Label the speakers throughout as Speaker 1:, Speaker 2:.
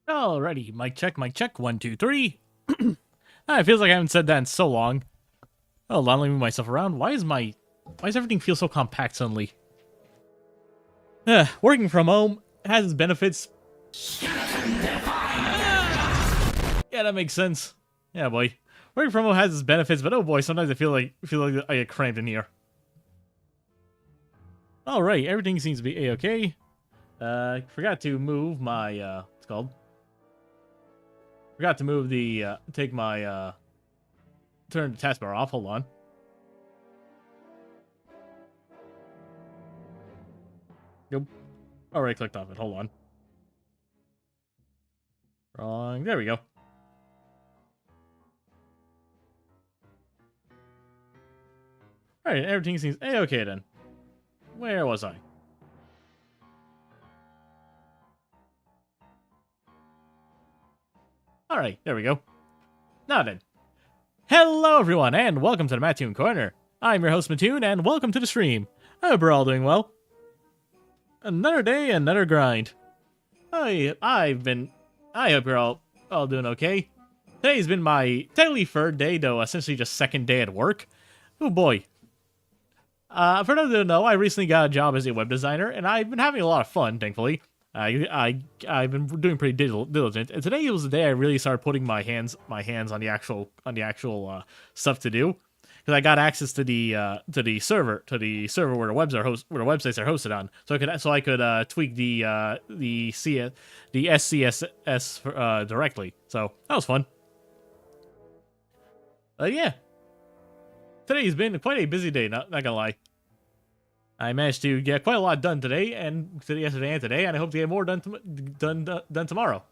Speaker 1: Alrighty, mic check, 1, 2, 3. It feels like I haven't said that in so long. Oh, let me move myself around. Why does everything feel so compact suddenly? Working from home has its benefits. Yeah, that makes sense. Yeah, boy. Working from home has its benefits, but oh boy, sometimes I feel like I get cramped in here. Alright, everything seems to be a-okay. Forgot to move my what's it called? Forgot to move the take my turn the taskbar off. Hold on. Nope. Already clicked off it. Hold on. Wrong. There we go. Alright, everything seems a-okay then. Where was I? Alright, there we go. Now then. Hello everyone, and welcome to the Mattoon Corner. I'm your host Mattoon, and welcome to the stream. I hope we're all doing well. Another day, another grind. I hope you're all doing okay. Today's been my technically third day, though essentially just second day at work. Oh boy. For those who don't know, I recently got a job as a web designer, and I've been having a lot of fun, thankfully. I've been doing pretty diligent, and today was the day I really started putting my hands on the actual stuff to do, because I got access to the server where the websites are hosted on, so I could tweak the SCSS directly. So that was fun. Yeah, today's been quite a busy day. Not gonna lie. I managed to get quite a lot done today, and yesterday and today, and I hope to get more done tomorrow.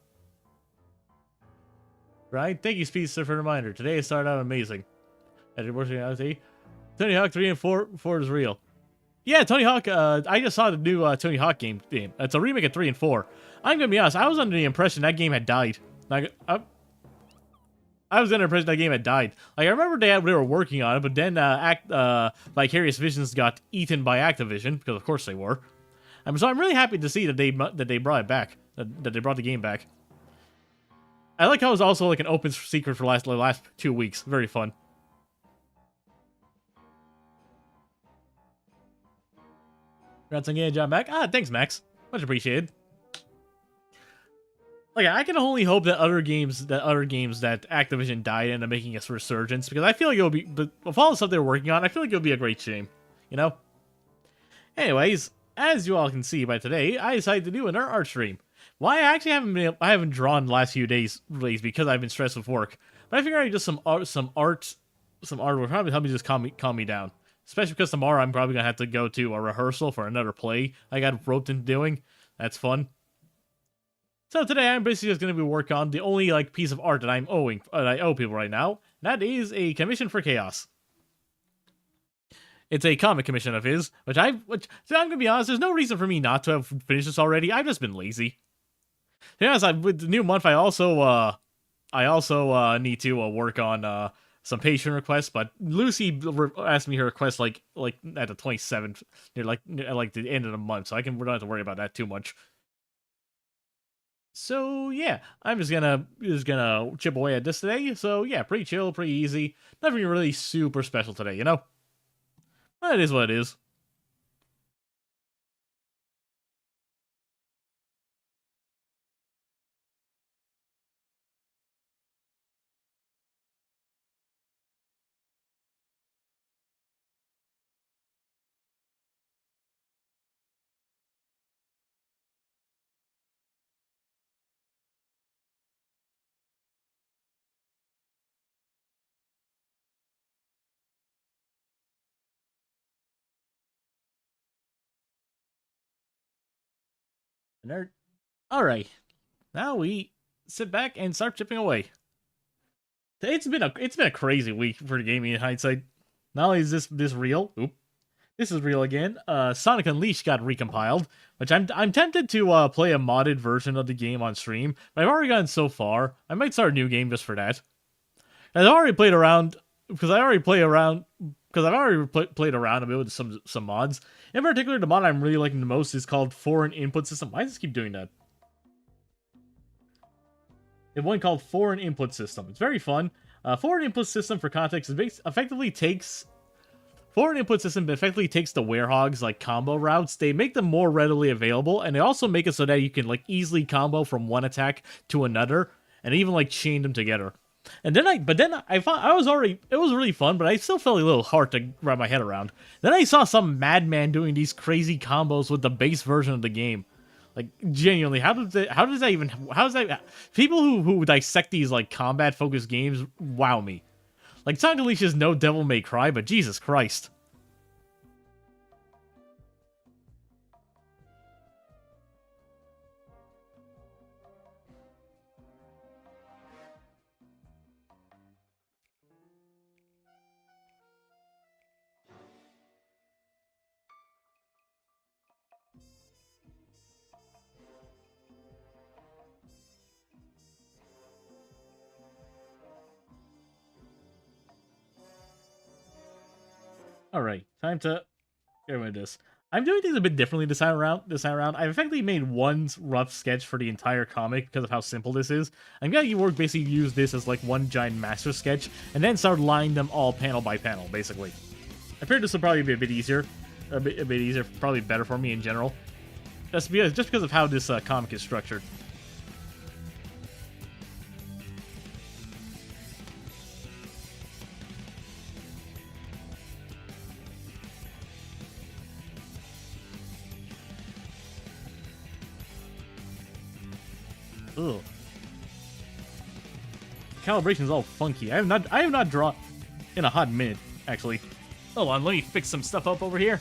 Speaker 1: Right? Thank you, Speedster, for the reminder. Today started out amazing. Tony Hawk 3 and 4 is real. Yeah, Tony Hawk. I just saw the new Tony Hawk game. It's a remake of 3 and 4. I'm gonna be honest. I was under the impression that game had died. I was under the impression that game had died. Like, I remember they were working on it, but then Vicarious Visions got eaten by Activision, because of course they were. So I'm really happy to see that they brought it back, that they brought the game back. I like how it was also like an open secret for the last 2 weeks. Very fun. Congrats on getting a job back. Thanks, Max. Much appreciated. Like, I can only hope that other games that Activision died end up making a resurgence, because I feel like it'll be, with all the stuff they're working on, I feel like it'll be a great shame, you know? Anyways, as you all can see by today, I decided to do another art stream. Why I actually haven't drawn the last few days really because I've been stressed with work, but I figured I'd just some art would probably help me just calm me down. Especially because tomorrow I'm probably gonna have to go to a rehearsal for another play I got roped into doing. That's fun. So today I'm basically just going to be working on the only piece of art that I owe people right now. And that is a commission for Chaos. It's a comic commission of his, which I'm going to be honest, there's no reason for me not to have finished this already. I've just been lazy. To be honest, with the new month, I also need to work on some patron requests. But Lucy asked me her request like at the 27th, near the end of the month, so we don't have to worry about that too much. So yeah, I'm just gonna chip away at this today. So yeah, pretty chill, pretty easy. Nothing really super special today, you know? But it is what it is. Nerd. Alright. Now we sit back and start chipping away. It's been a crazy week for gaming in hindsight. Not only is this real, this is real again. Sonic Unleashed got recompiled, which I'm tempted to play a modded version of the game on stream, but I've already gotten so far. I might start a new game just for that. I've already played around because I've already played around a bit with some mods. In particular, the mod I'm really liking the most is called Foreign Input System. Why does this keep doing that? one called Foreign Input System. It's very fun. Foreign Input System, for context, effectively takes the Werehogs like combo routes. They make them more readily available, and they also make it so that you can like easily combo from one attack to another, and even like chain them together. And then I thought it was really fun, but I still felt a little hard to wrap my head around. Then I saw some madman doing these crazy combos with the base version of the game. Like, genuinely, how does that people who dissect these like combat focused games wow me. Like, Sonic Unleashed is no Devil May Cry, but Jesus Christ. Alright, time to get rid of this. I'm doing things a bit differently this time around. I've effectively made one rough sketch for the entire comic because of how simple this is. I'm gonna basically use this as like one giant master sketch, and then start lining them all panel by panel, basically. I figured this will probably be a bit easier. A bit easier, probably better for me in general. Just because of how this comic is structured. Ugh. Calibration is all funky. I have not drawn in a hot minute, actually. Hold on, let me fix some stuff up over here.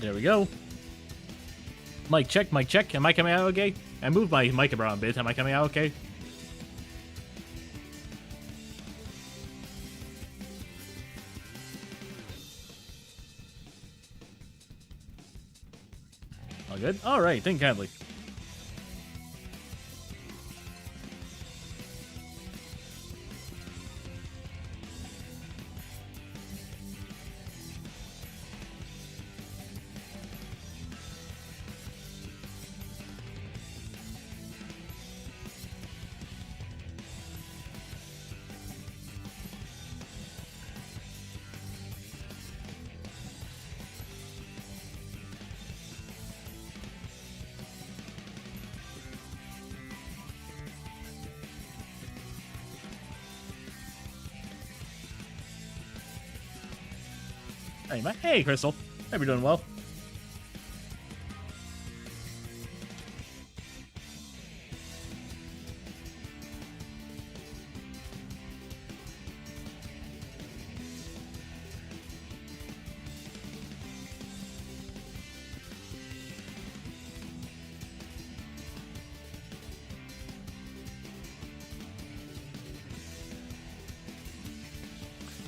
Speaker 1: There we go. Mic check, mic check. Am I coming out okay? I moved my mic around a bit. Am I coming out okay? All good? Alright, think kindly. Hey, man. Hey, Crystal. Hope you're doing well.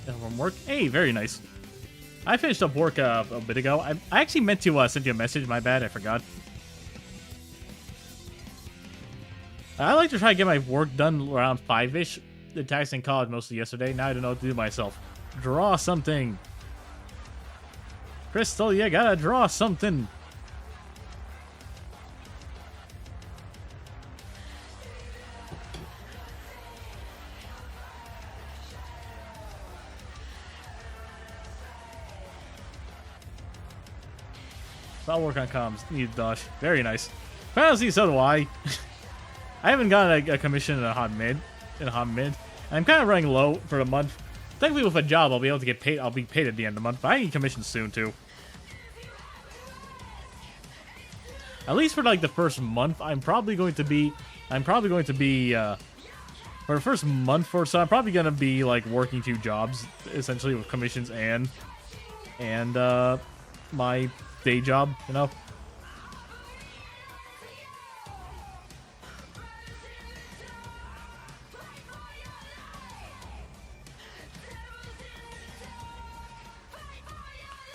Speaker 1: From work. Hey, very nice. I finished up work a bit ago. I actually meant to send you a message. My bad, I forgot. I like to try to get my work done around 5-ish. The taxing college mostly yesterday. Now I don't know what to do myself. Draw something. Crystal, you gotta draw something. I'll work on comms. Need Dosh. Very nice. Honestly, so do I. I haven't gotten a commission in a hot mid. I'm kind of running low for the month. Thankfully, with a job, I'll be able to get paid. I'll be paid at the end of the month, but I need commissions soon too. At least for like the first month, I'm probably going to be for the first month or so. I'm probably gonna be like working 2 jobs essentially with commissions and my day job, you know.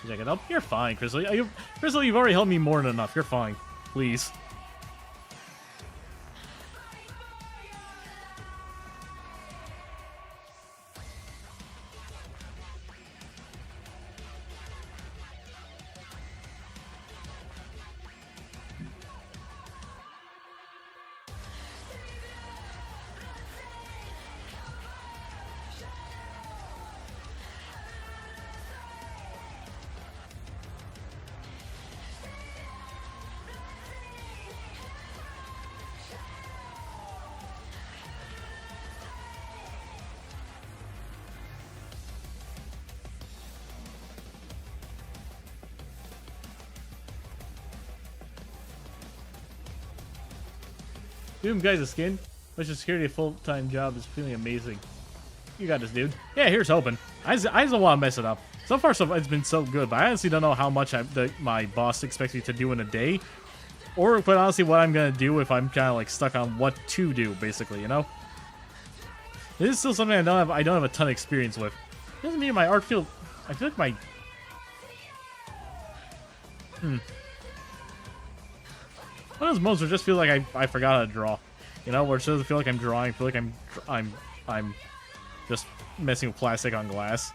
Speaker 1: Check it up. You're fine, Crystal. Crystal, you've already helped me more than enough. You're fine. Please. Doom Guy's skin. Mission security full-time job is feeling amazing. You got this, dude. Yeah, here's hoping. I just don't want to mess it up. So far, it's been so good, but I honestly don't know how much my boss expects me to do in a day. Or, quite honestly, what I'm going to do if I'm kind of, like, stuck on what to do, basically, you know? This is still something I don't have a ton of experience with. It doesn't mean my art feel... I feel like my... One of those moments where it just feel like I forgot how to draw. You know, where it doesn't feel like I'm drawing, I feel like I'm just messing with plastic on glass.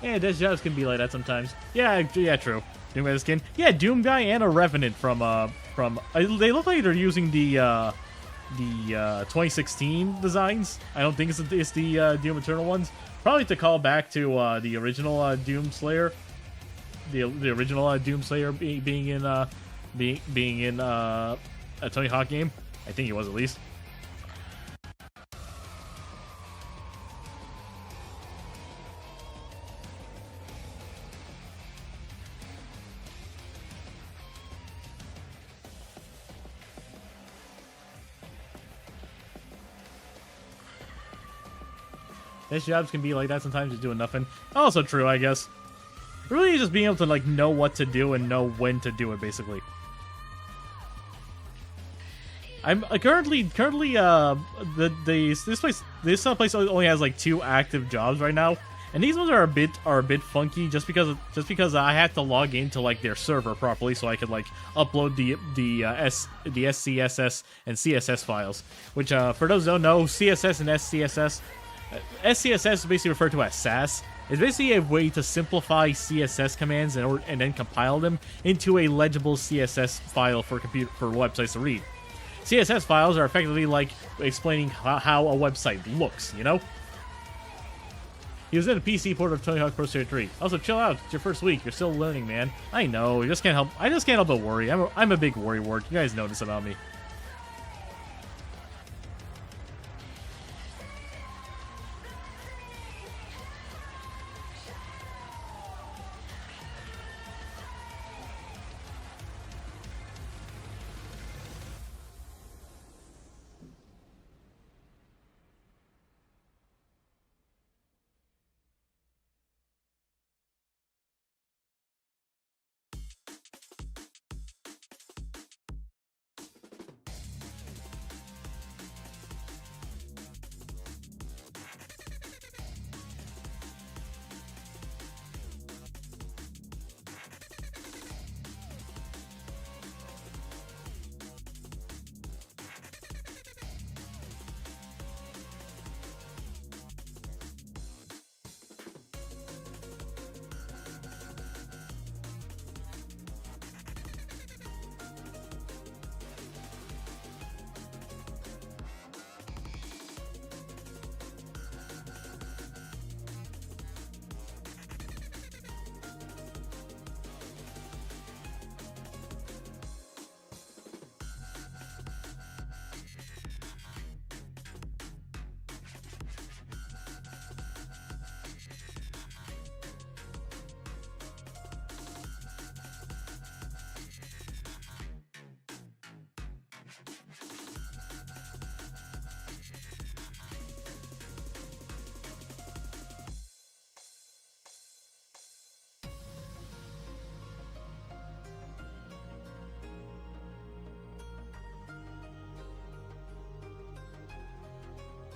Speaker 1: Yeah, desk jobs can be like that sometimes. Yeah, true. Doom Guy skin. Yeah, Doom Guy and a Revenant from they look like they're using the 2016 designs. I don't think it's the Doom Eternal ones. Probably to call back to the original Doom Slayer, the original Doom Slayer being in a Tony Hawk game. I think it was at least. Desk jobs can be like that sometimes, just doing nothing. Also true, I guess. Really just being able to, like, know what to do and know when to do it, basically. I'm currently this place only has like 2 active jobs right now, and these ones are a bit funky just because I had to log into like their server properly so I could like upload the SCSS and CSS files. Which for those who don't know, CSS and SCSS is basically referred to as Sass. It's basically a way to simplify CSS commands and then compile them into a legible CSS file for websites to read. CSS files are effectively like explaining how a website looks, you know? He was in a PC port of Tony Hawk Pro Skater 3. Also, chill out. It's your first week. You're still learning, man. I know. I just can't help but worry. I'm a big worrywart. You guys know this about me.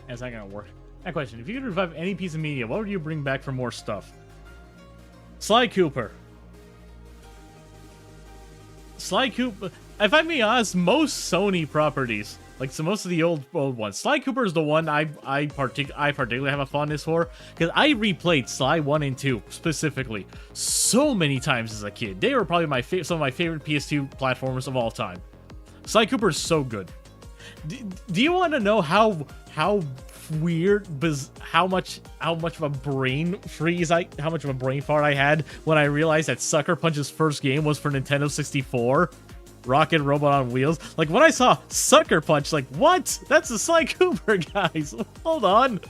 Speaker 1: That's not gonna work. That question: if you could revive any piece of media, what would you bring back for more stuff? Sly Cooper. Sly Cooper. If I'm being honest, most Sony properties, like so most of the old ones, Sly Cooper is the one I particularly have a fondness for, because I replayed Sly 1 and 2 specifically so many times as a kid. They were probably some of my favorite PS2 platformers of all time. Sly Cooper is so good. Do you want to know how weird, how much of a brain fart I had when I realized that Sucker Punch's first game was for Nintendo 64? Rocket Robot on Wheels. Like, when I saw Sucker Punch, like, what? That's the Sly Cooper, guys. Hold on.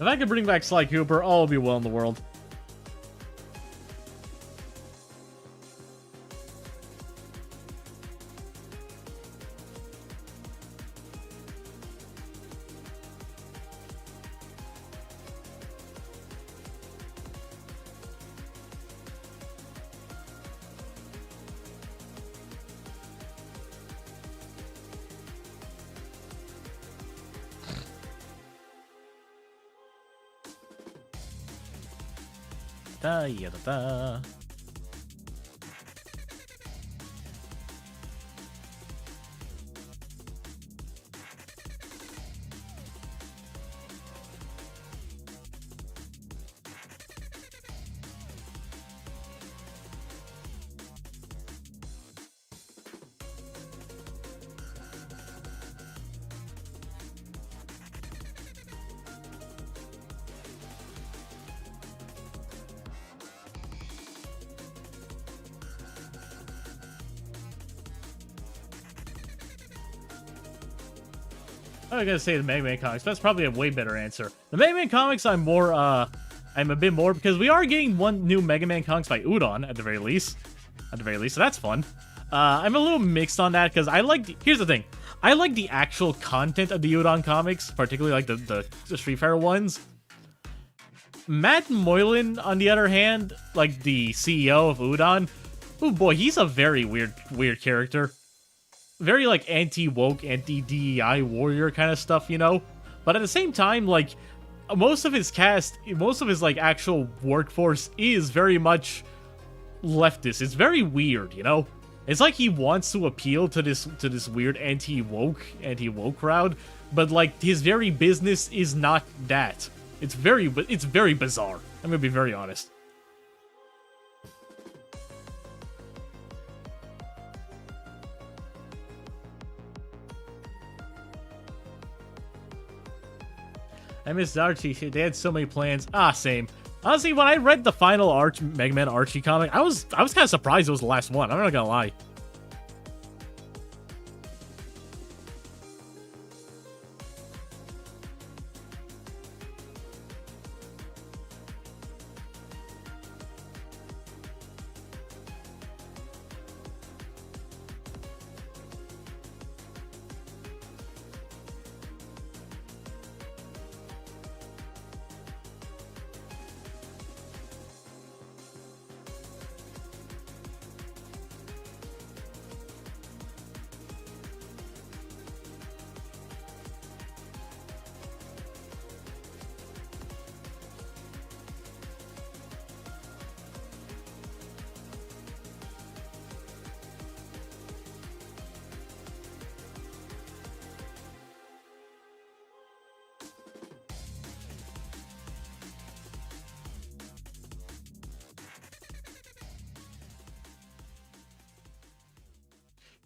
Speaker 1: If I could bring back Sly Cooper, all will be well in the world. Da, ya, da, da. I was gonna say the Mega Man comics, but that's probably a way better answer. The Mega Man comics, I'm a bit more, because we are getting one new Mega Man comics by Udon at the very least. So that's fun. I'm a little mixed on that, because here's the thing. I like the actual content of the Udon comics, particularly like the Street Fighter ones. Matt Moylan, on the other hand, like the CEO of Udon, oh boy, he's a very weird character. Very, like, anti-woke, anti-DEI warrior kind of stuff, you know? But at the same time, like, most of his like, actual workforce is very much leftist. It's very weird, you know? It's like he wants to appeal to this weird anti-woke crowd, but, like, his very business is not that. It's very bizarre. I'm gonna be very honest. I missed Archie. They had so many plans. Same. Honestly, when I read the final Mega Man Archie comic, I was kind of surprised it was the last one. I'm not gonna lie.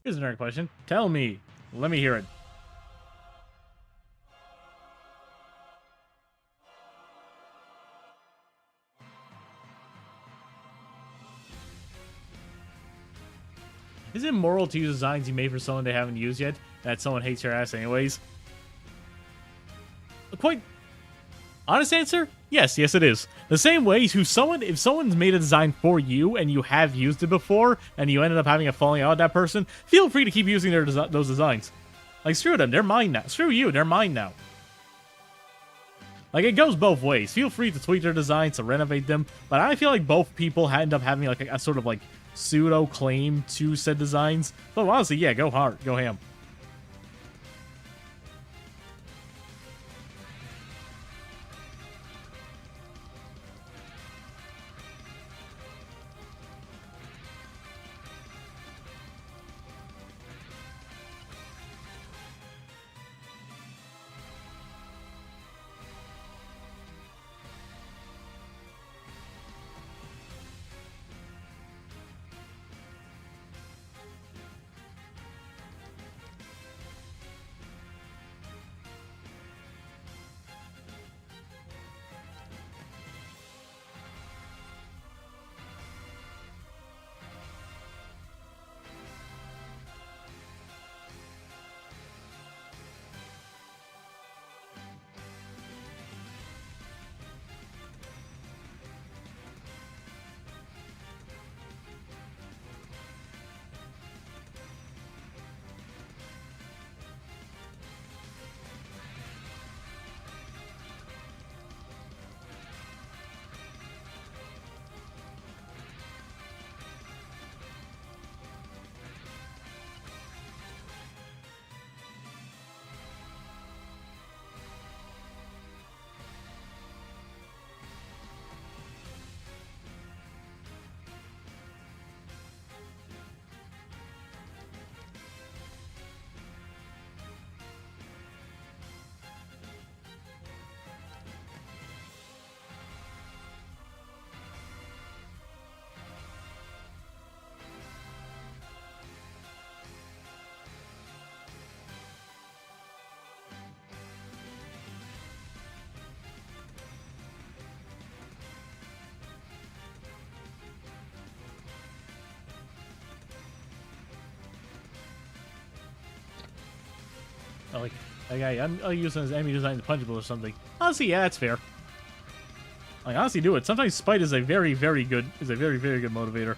Speaker 1: Here's another question. Tell me. Let me hear it. Is it moral to use designs you made for someone they haven't used yet, that someone hates your ass anyways? A quite honest answer? Yes, it is. The same way if someone's made a design for you and you have used it before and you ended up having a falling out with that person, feel free to keep using those designs. Like, screw them, they're mine now. Screw you, they're mine now. Like, it goes both ways. Feel free to tweak their designs, to renovate them, but I feel like both people end up having like a sort of like pseudo claim to said designs. But honestly, yeah, go hard, go ham. Like, I'll use his enemy design punchable or something. Honestly, yeah, that's fair. Like, honestly, do it. Sometimes spite is a very, very good motivator.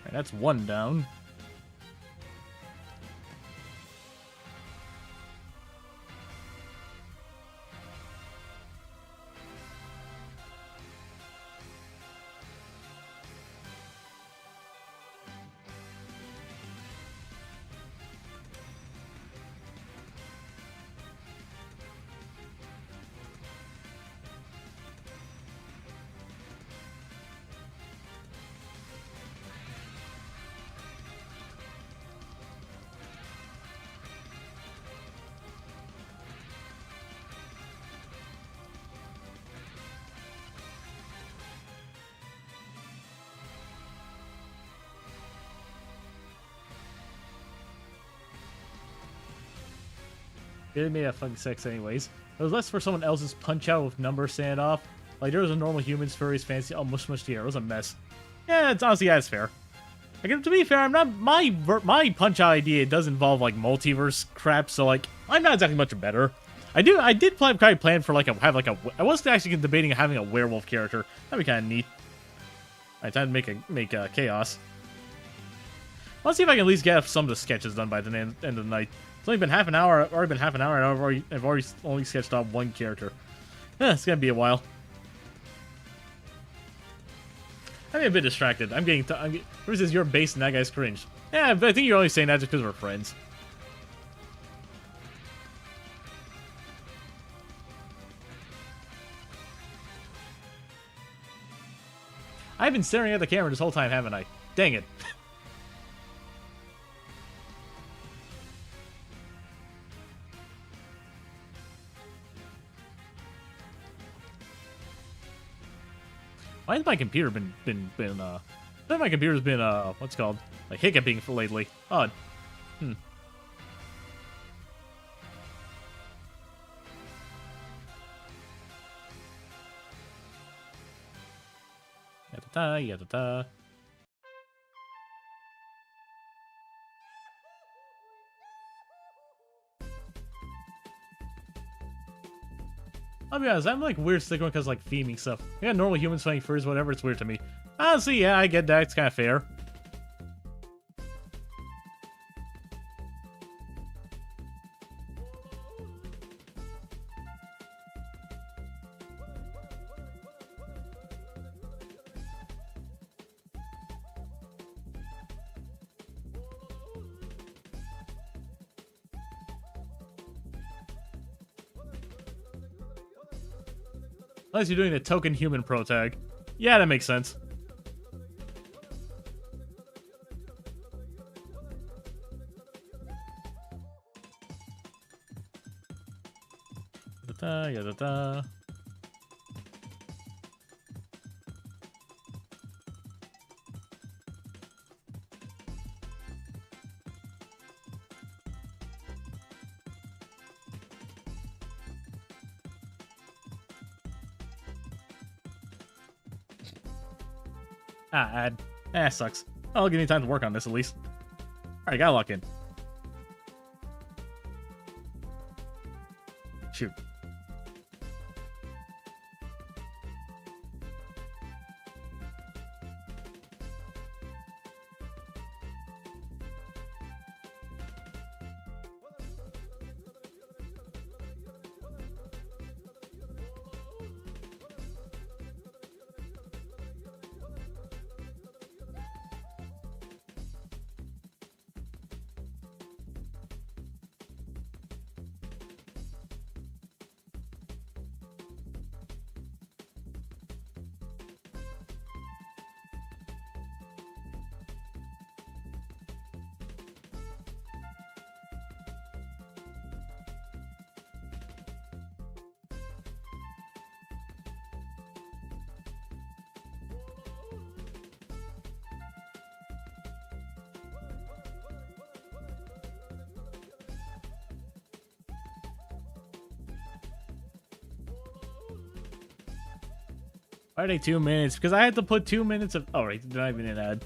Speaker 1: Right, that's one down. It made that fucking sex anyways. It was less for someone else's punch out with numbers standing off. Like, there was a normal humans, furries, fancy, oh, mush the air. It was a mess. Yeah, it's honestly, yeah, it's fair. Like, to be fair, I'm not, my punch out idea does involve, like, multiverse crap, so, like, I'm not exactly much better. I did plan for, like, I was actually debating having a werewolf character. That'd be kind of neat. Alright, time to make chaos. Let's see if I can at least get some of the sketches done by the end of the night. It's only been half an hour. Already been half an hour, and I've already only sketched out one character. Yeah, it's gonna be a while. I'm a bit distracted. Who's this? You're based and that guy's cringe. Yeah, but I think you're only saying that just because we're friends. I've been staring at the camera this whole time, haven't I? Dang it. Why has my computer been my computer's been what's it called, like, hiccuping for lately? Odd. Yatata, yatata. I'll be honest, I'm like weird sticking because like theming stuff. Yeah, normal humans fighting furs, whatever, it's weird to me. Honestly, yeah, I get that, it's kind of fair. Unless you're doing the token human pro tag. Yeah, that makes sense. Da-da, ya-da-da. Add. Sucks. I'll give me time to work on this at least. Alright, gotta lock in. Shoot. Why are they 2 minutes? Because I had to put 2 minutes of... Oh, right. Not even an ad.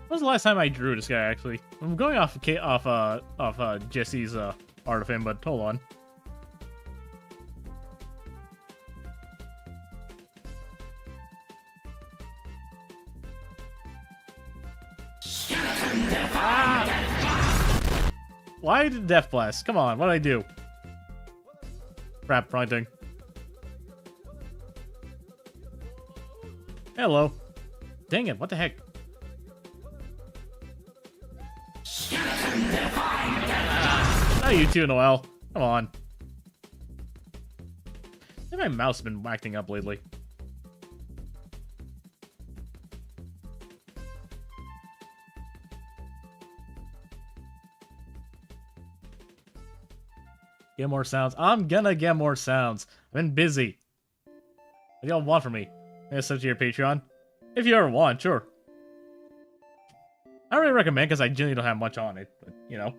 Speaker 1: When was the last time I drew this guy, actually? I'm going off Jesse's art of him, but hold on. Ah! Why did Death Blast? Come on, what'd I do? Crap, wrong thing. Hello. Dang it, what the heck? Not you too, Noel. Come on. I think my mouse has been acting up lately. Get more sounds. I'm gonna get more sounds. I've been busy. What do y'all want from me? I sub to your Patreon? If you ever want, sure. I don't really recommend because I generally don't have much on it, but, you know.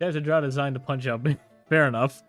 Speaker 1: You have to draw a design to punch out. Fair enough.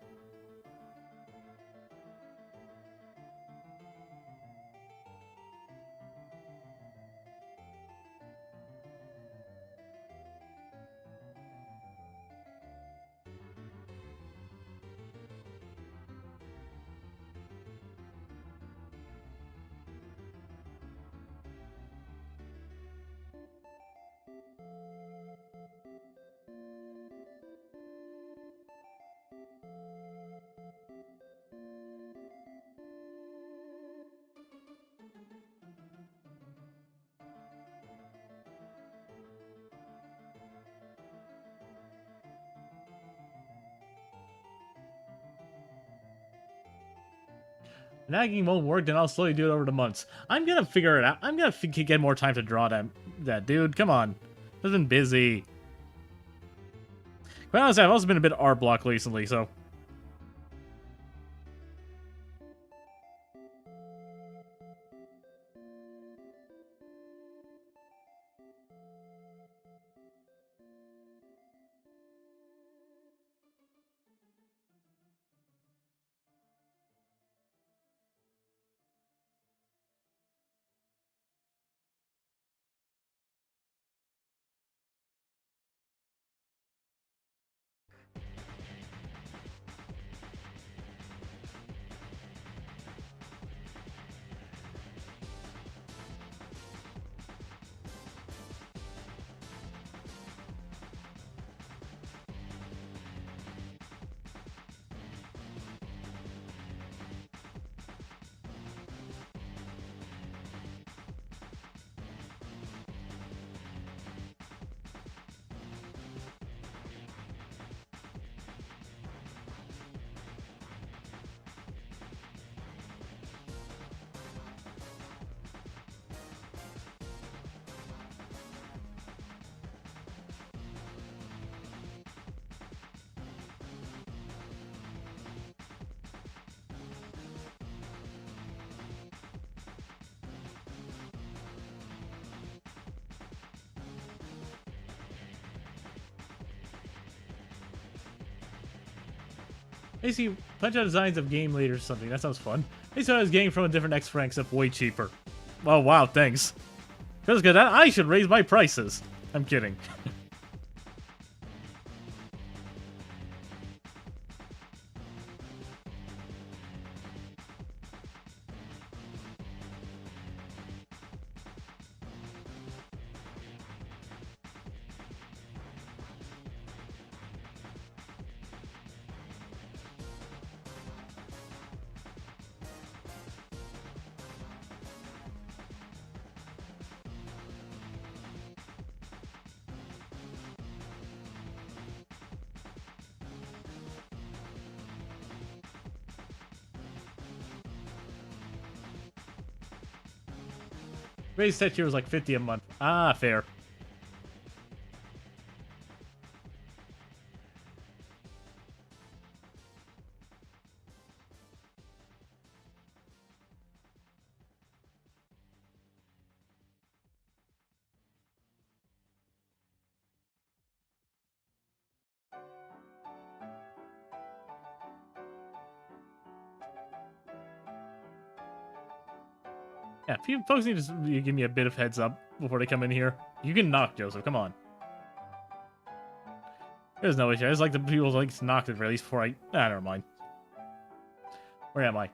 Speaker 1: Nagging won't work, then I'll slowly do it over the months. I'm gonna figure it out. I'm gonna get more time to draw that dude. Come on. I've been busy. Quite honestly, I've also been a bit art block recently, so... Basically, punch out designs of game leaders or something. That sounds fun. Basically, I was getting from a different X rank, except way cheaper. Oh, wow, thanks. Feels good. I should raise my prices. I'm kidding. Raise set here was like 50 a month. Ah, fair. Yeah, folks need to give me a bit of heads up before they come in here. You can knock, Joseph. Come on. There's no issue. I just like the people like to knock it at least before I... Ah, never mind. Where am I?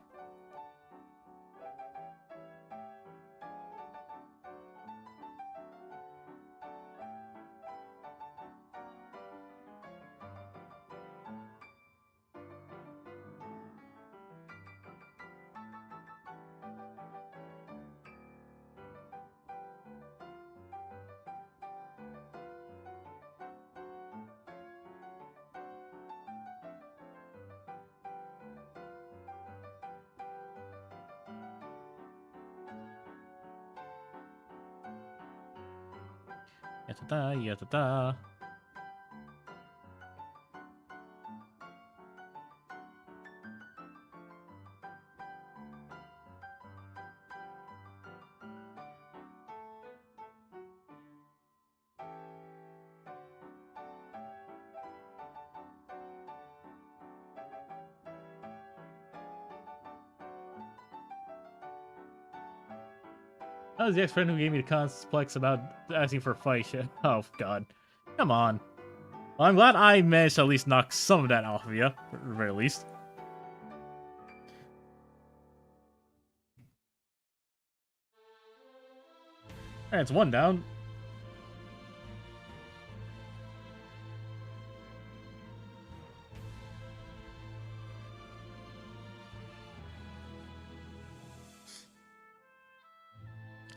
Speaker 1: Yata-da, yata-da. That was the ex-friend who gave me the complex about asking for a fight. Oh, God. Come on. Well, I'm glad I managed to at least knock some of that off of you, at the very least. Alright, it's one down.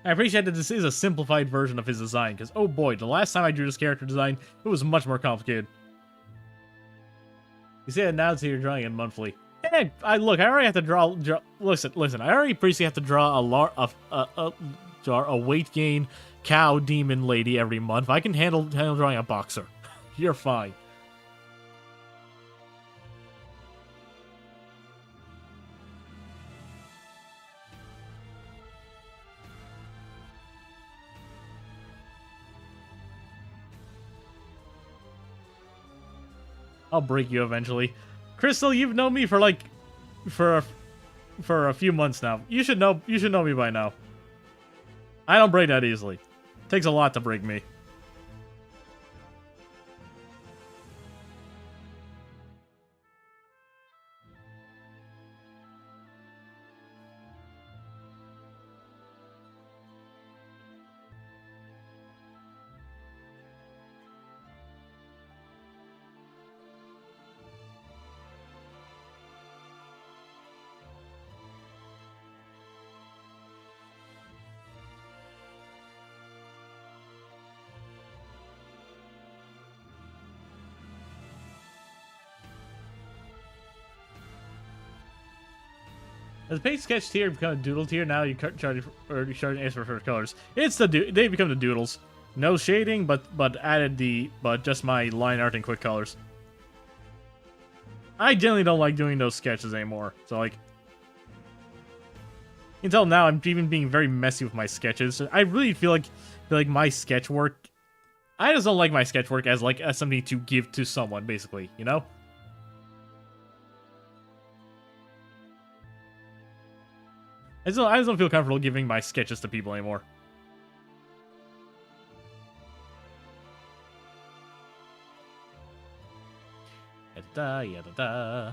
Speaker 1: I appreciate that this is a simplified version of his design, because oh boy, the last time I drew this character design, it was much more complicated. You say that now, so you're drawing it monthly. Hey, I look. I already have to draw. Listen. I already basically have to draw a weight gain cow demon lady every month. I can handle drawing a boxer. You're fine. I'll break you eventually. Crystal, you've known me for like for a few months now. You should know me by now. I don't break that easily. Takes a lot to break me. As the paint sketch tier become a doodle tier, now you charge ask for first colors. It's they become the doodles. No shading, but just my line art and quick colors. I generally don't like doing those sketches anymore. So like, until now, I'm even being very messy with my sketches. I really feel like my sketch work. I just don't like my sketch work as something to give to someone, basically. You know. I just don't feel comfortable giving my sketches to people anymore. Yada yada da.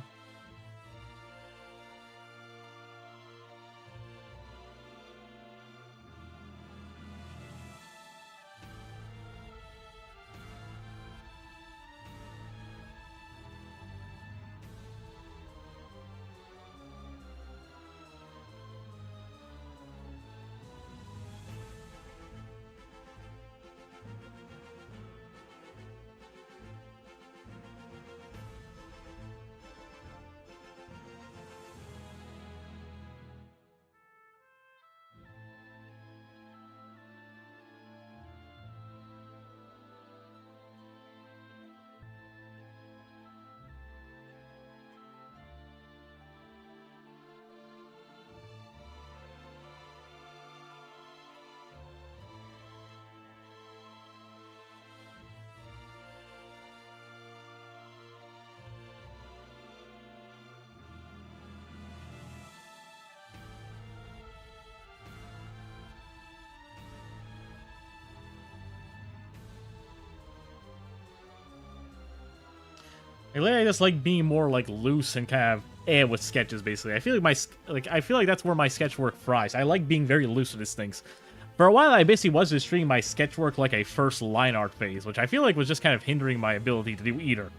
Speaker 1: I just like being more like loose and kind of with sketches. Basically, I feel like that's where my sketch work fries. I like being very loose with these things. For a while, I basically was just treating my sketch work like a first line art phase, which I feel like was just kind of hindering my ability to do either.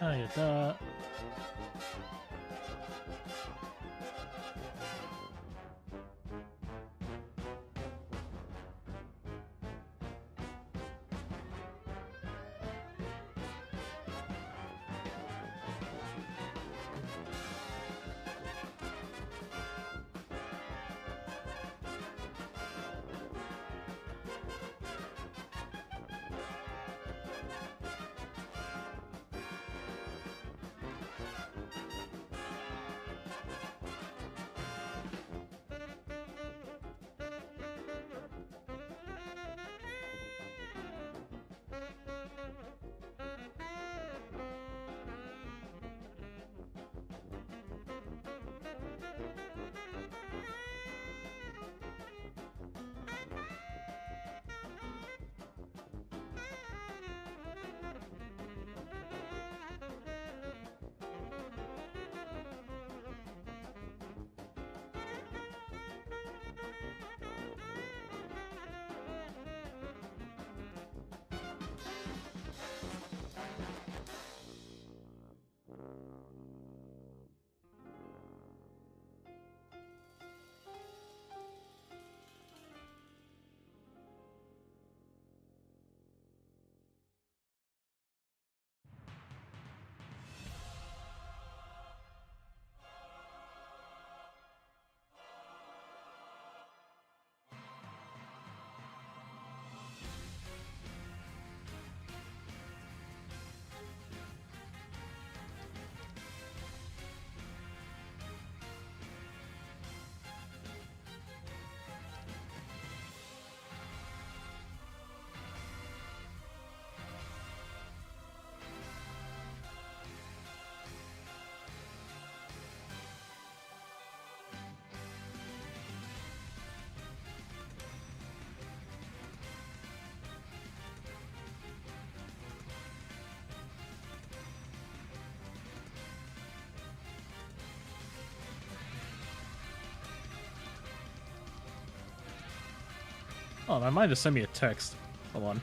Speaker 1: Ayada. Oh, my mind just sent me a text. Hold on.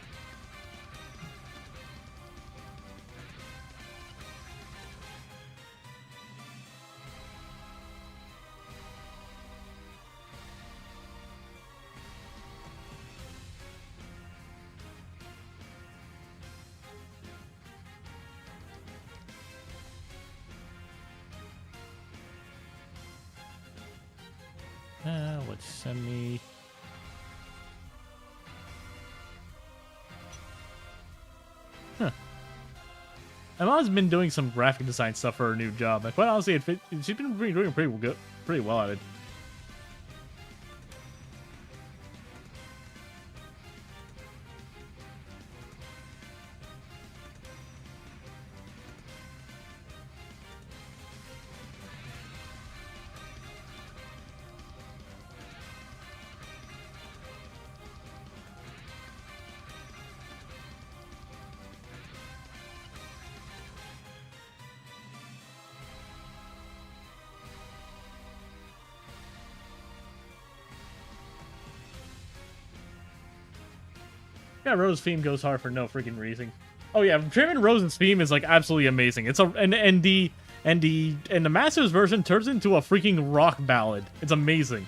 Speaker 1: Let's send me. Huh. Emma's been doing some graphic design stuff for her new job. And quite honestly, she's been doing pretty good, pretty well at it. Yeah, Rose theme goes hard for no freaking reason. Oh yeah, Chairman Rose's theme is like absolutely amazing. It's a and the Masters version turns into a freaking rock ballad. It's amazing.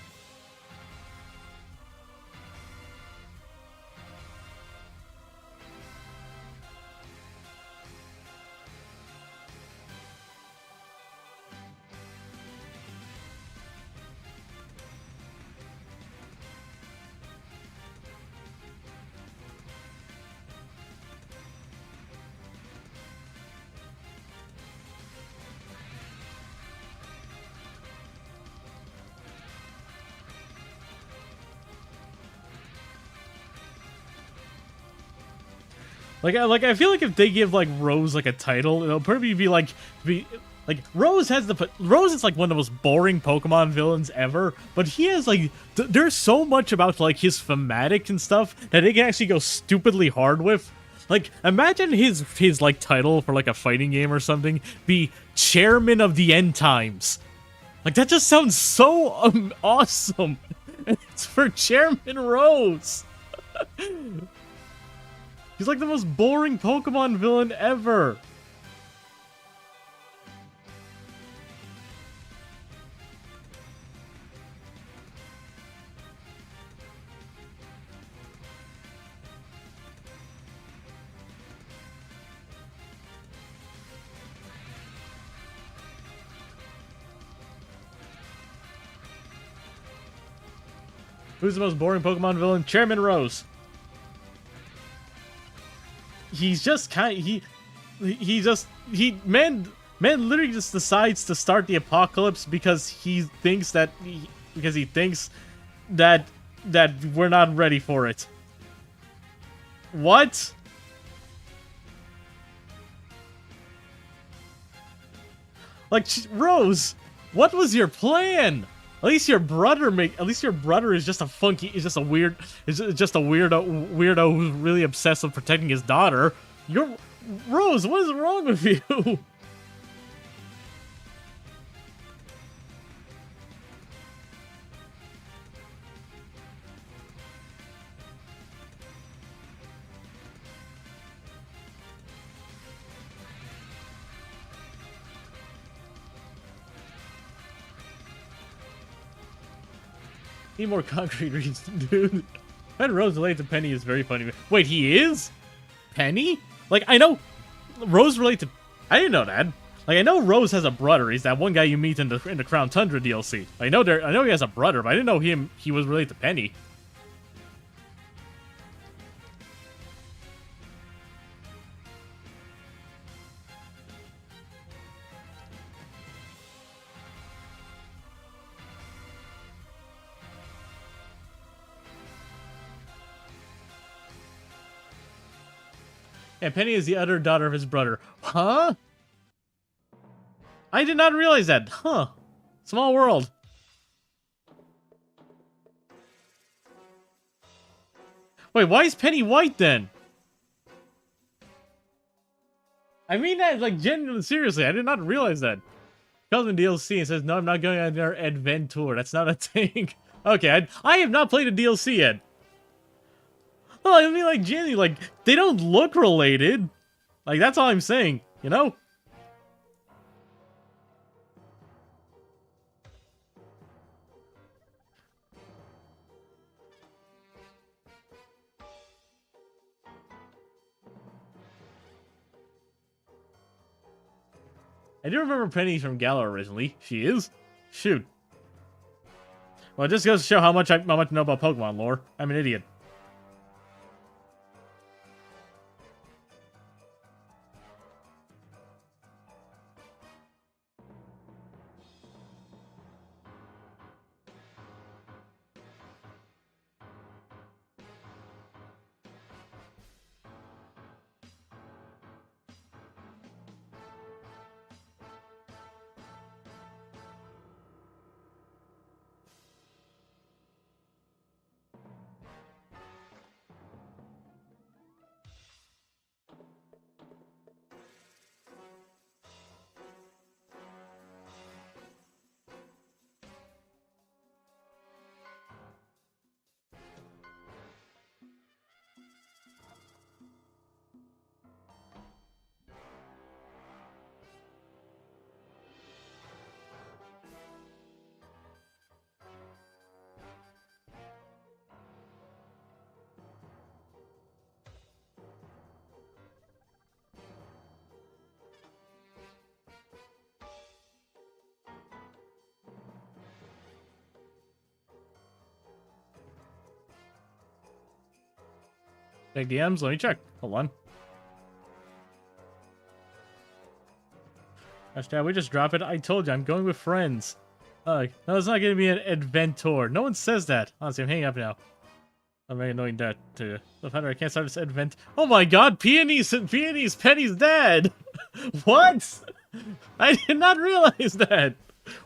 Speaker 1: Like I feel like if they give like Rose like a title, it'll probably be like Rose is like one of the most boring Pokemon villains ever, but he has like there's so much about like his thematic and stuff that they can actually go stupidly hard with. Like imagine his like title for like a fighting game or something be Chairman of the End Times. Like that just sounds so awesome. And it's for Chairman Rose. He's like the most boring Pokemon villain ever. Who's the most boring Pokemon villain? Chairman Rose. He's just man literally just decides to start the apocalypse because he thinks that that we're not ready for it. What? Like, Rose, what was your plan? At least your brother is just a weirdo who's really obsessed with protecting his daughter. Rose, what is wrong with you? Need more concrete reasons, dude. And Rose related to Penny is very funny. Wait, he is? Penny? Like, I know Rose related to... I didn't know that. Like, I know Rose has a brother. He's that one guy you meet in the Crown Tundra DLC. I know he has a brother, but I didn't know he was related to Penny. And Penny is the other daughter of his brother. Huh? I did not realize that. Huh. Small world. Wait, why is Penny white then? I mean that, like, genuinely, seriously, I did not realize that. Comes in DLC and says, no, I'm not going on their adventure. That's not a thing. Okay, I have not played a DLC yet. Well, I mean, like, genuinely, like, they don't look related. Like, that's all I'm saying, you know? I do remember Penny from Galar originally. She is? Shoot. Well, it just goes to show how much I know about Pokemon lore. I'm an idiot. Big DMs, let me check. Hold on. Hashtag, we just drop it. I told you, I'm going with friends. No, it's not going to be an adventure. No one says that. Honestly, I'm hanging up now. I'm very annoying that too. I can't start this advent. Oh my god, Peony's Penny's dad! What? I did not realize that!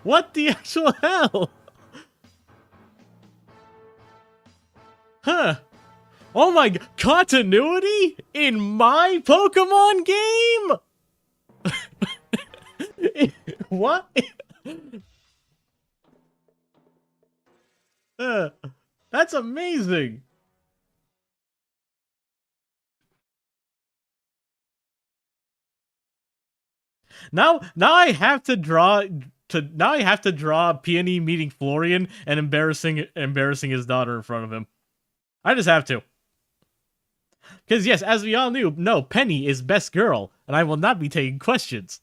Speaker 1: What the actual hell? Huh. Oh my god, continuity? In my Pokemon game? What? That's amazing. Now I have to draw Peony meeting Florian and embarrassing his daughter in front of him. I just have to. Because yes, as we all knew, no, Penny is best girl, and I will not be taking questions.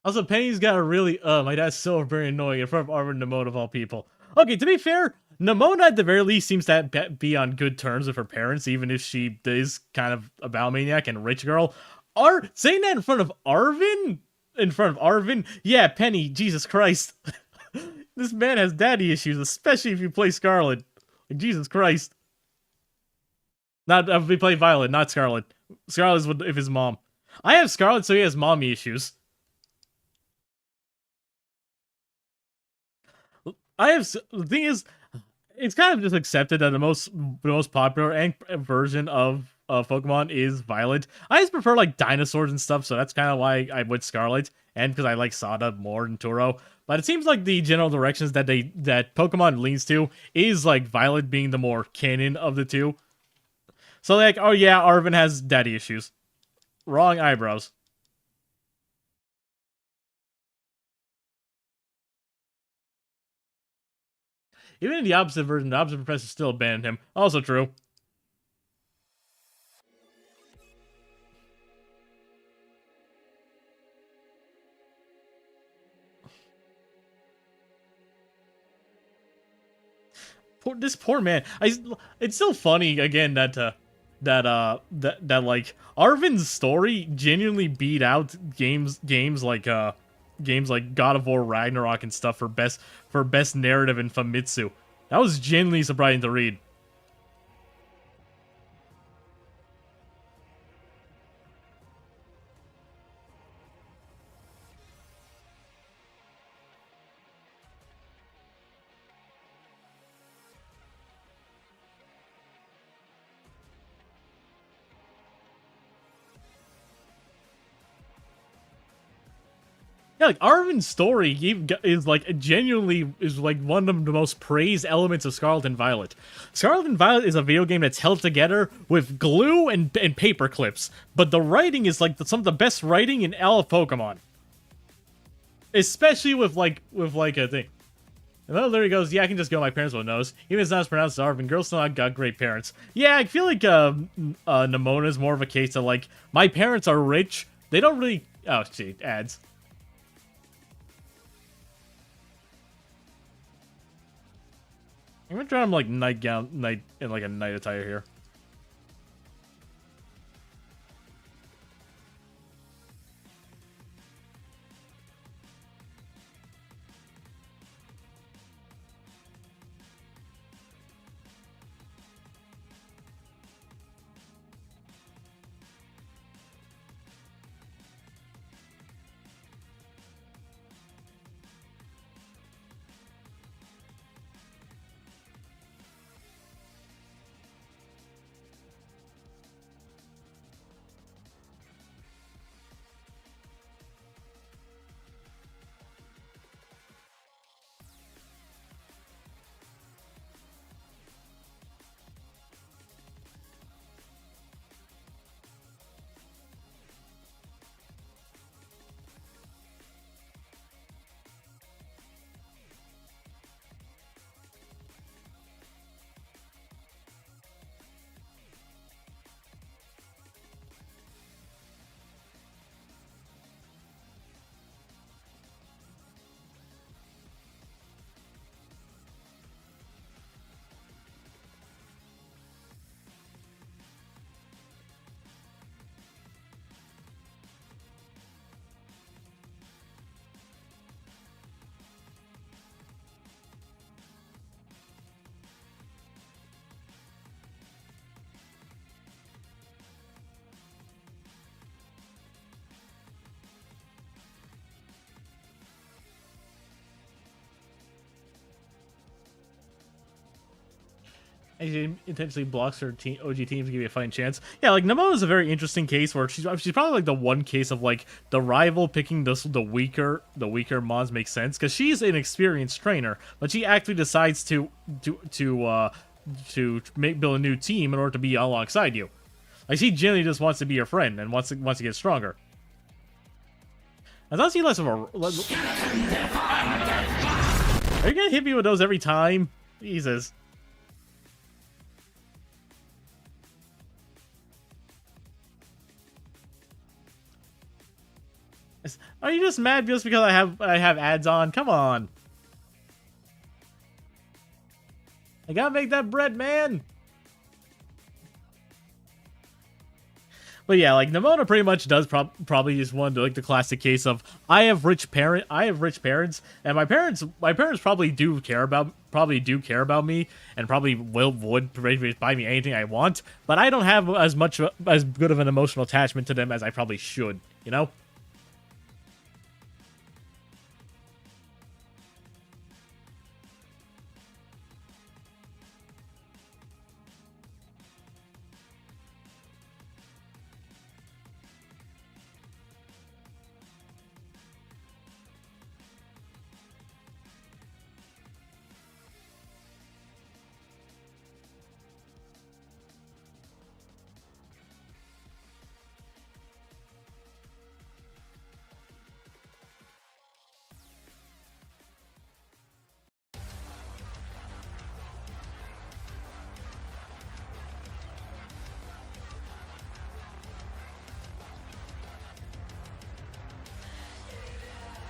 Speaker 1: Also, Penny's got a really, my dad's so very annoying in front of Arvin and Nemona of all people. Okay, to be fair, Nemona at the very least seems to be on good terms with her parents, even if she is kind of a battle maniac and a rich girl. Saying that in front of Arvin? In front of Arvin? Yeah, Penny, Jesus Christ. This man has daddy issues, especially if you play Scarlet. Like, Jesus Christ. Not, if we play Violet, not Scarlet. Scarlet's with his mom. I have Scarlet, so he has mommy issues. The thing is, it's kind of just accepted that the most popular version of Pokemon is Violet. I just prefer like dinosaurs and stuff, so that's kind of why I went Scarlet, and because I like Sada more than Turo. But it seems like the general directions that Pokemon leans to is like Violet being the more canon of the two. So like, oh yeah, Arvin has daddy issues. Wrong eyebrows. Even in the opposite version, the opposite professor still abandoned him. Also true. This poor man. It's so funny again that like Arvin's story genuinely beat out games like God of War Ragnarok and stuff for best narrative in Famitsu. That was genuinely surprising to read. Yeah, like Arvin's story is like genuinely is like one of the most praised elements of Scarlet and Violet. Scarlet and Violet is a video game that's held together with glue and paper clips, but the writing is like some of the best writing in all of Pokemon. Especially with like a thing. Well, there he goes. Yeah, I can just go. My parents will know. Even if it's not as pronounced as Arvin, girls still got great parents. Yeah, I feel like Nemona is more of a case of like, my parents are rich. They don't really... Oh, gee, ads. I'm gonna try him like night in like a night attire here. And she intentionally blocks her OG teams to give you a fighting chance. Yeah, like Nemona is a very interesting case where she's probably like the one case of like the rival picking the weaker mons makes sense because she's an experienced trainer, but she actually decides to build a new team in order to be alongside you. Like she genuinely just wants to be your friend and wants to get stronger. I thought she less of a. Are you gonna hit me with those every time? Jesus. Are you just mad just because I have ads on? Come on. I gotta make that bread, man. But yeah, like Nemona pretty much does probably just one like the classic case of I have rich parents, and my parents probably do care about me, and probably would buy me anything I want, but I don't have as good of an emotional attachment to them as I probably should, you know?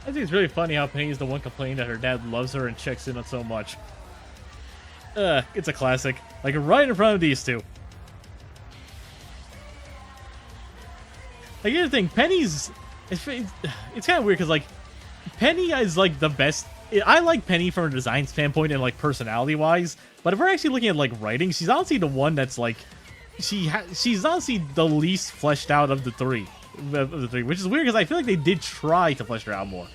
Speaker 1: I think it's really funny how Penny's the one complaining that her dad loves her and checks in on so much. It's a classic. Like, right in front of these two. Like, here's the thing, Penny's... It's kind of weird, because, like, Penny is, like, the best... I like Penny from a design standpoint and, like, personality-wise, but if we're actually looking at, like, writing, she's honestly the one that's, like... She's honestly the least fleshed out of the three. Which is weird because I feel like they did try to flesh her out more.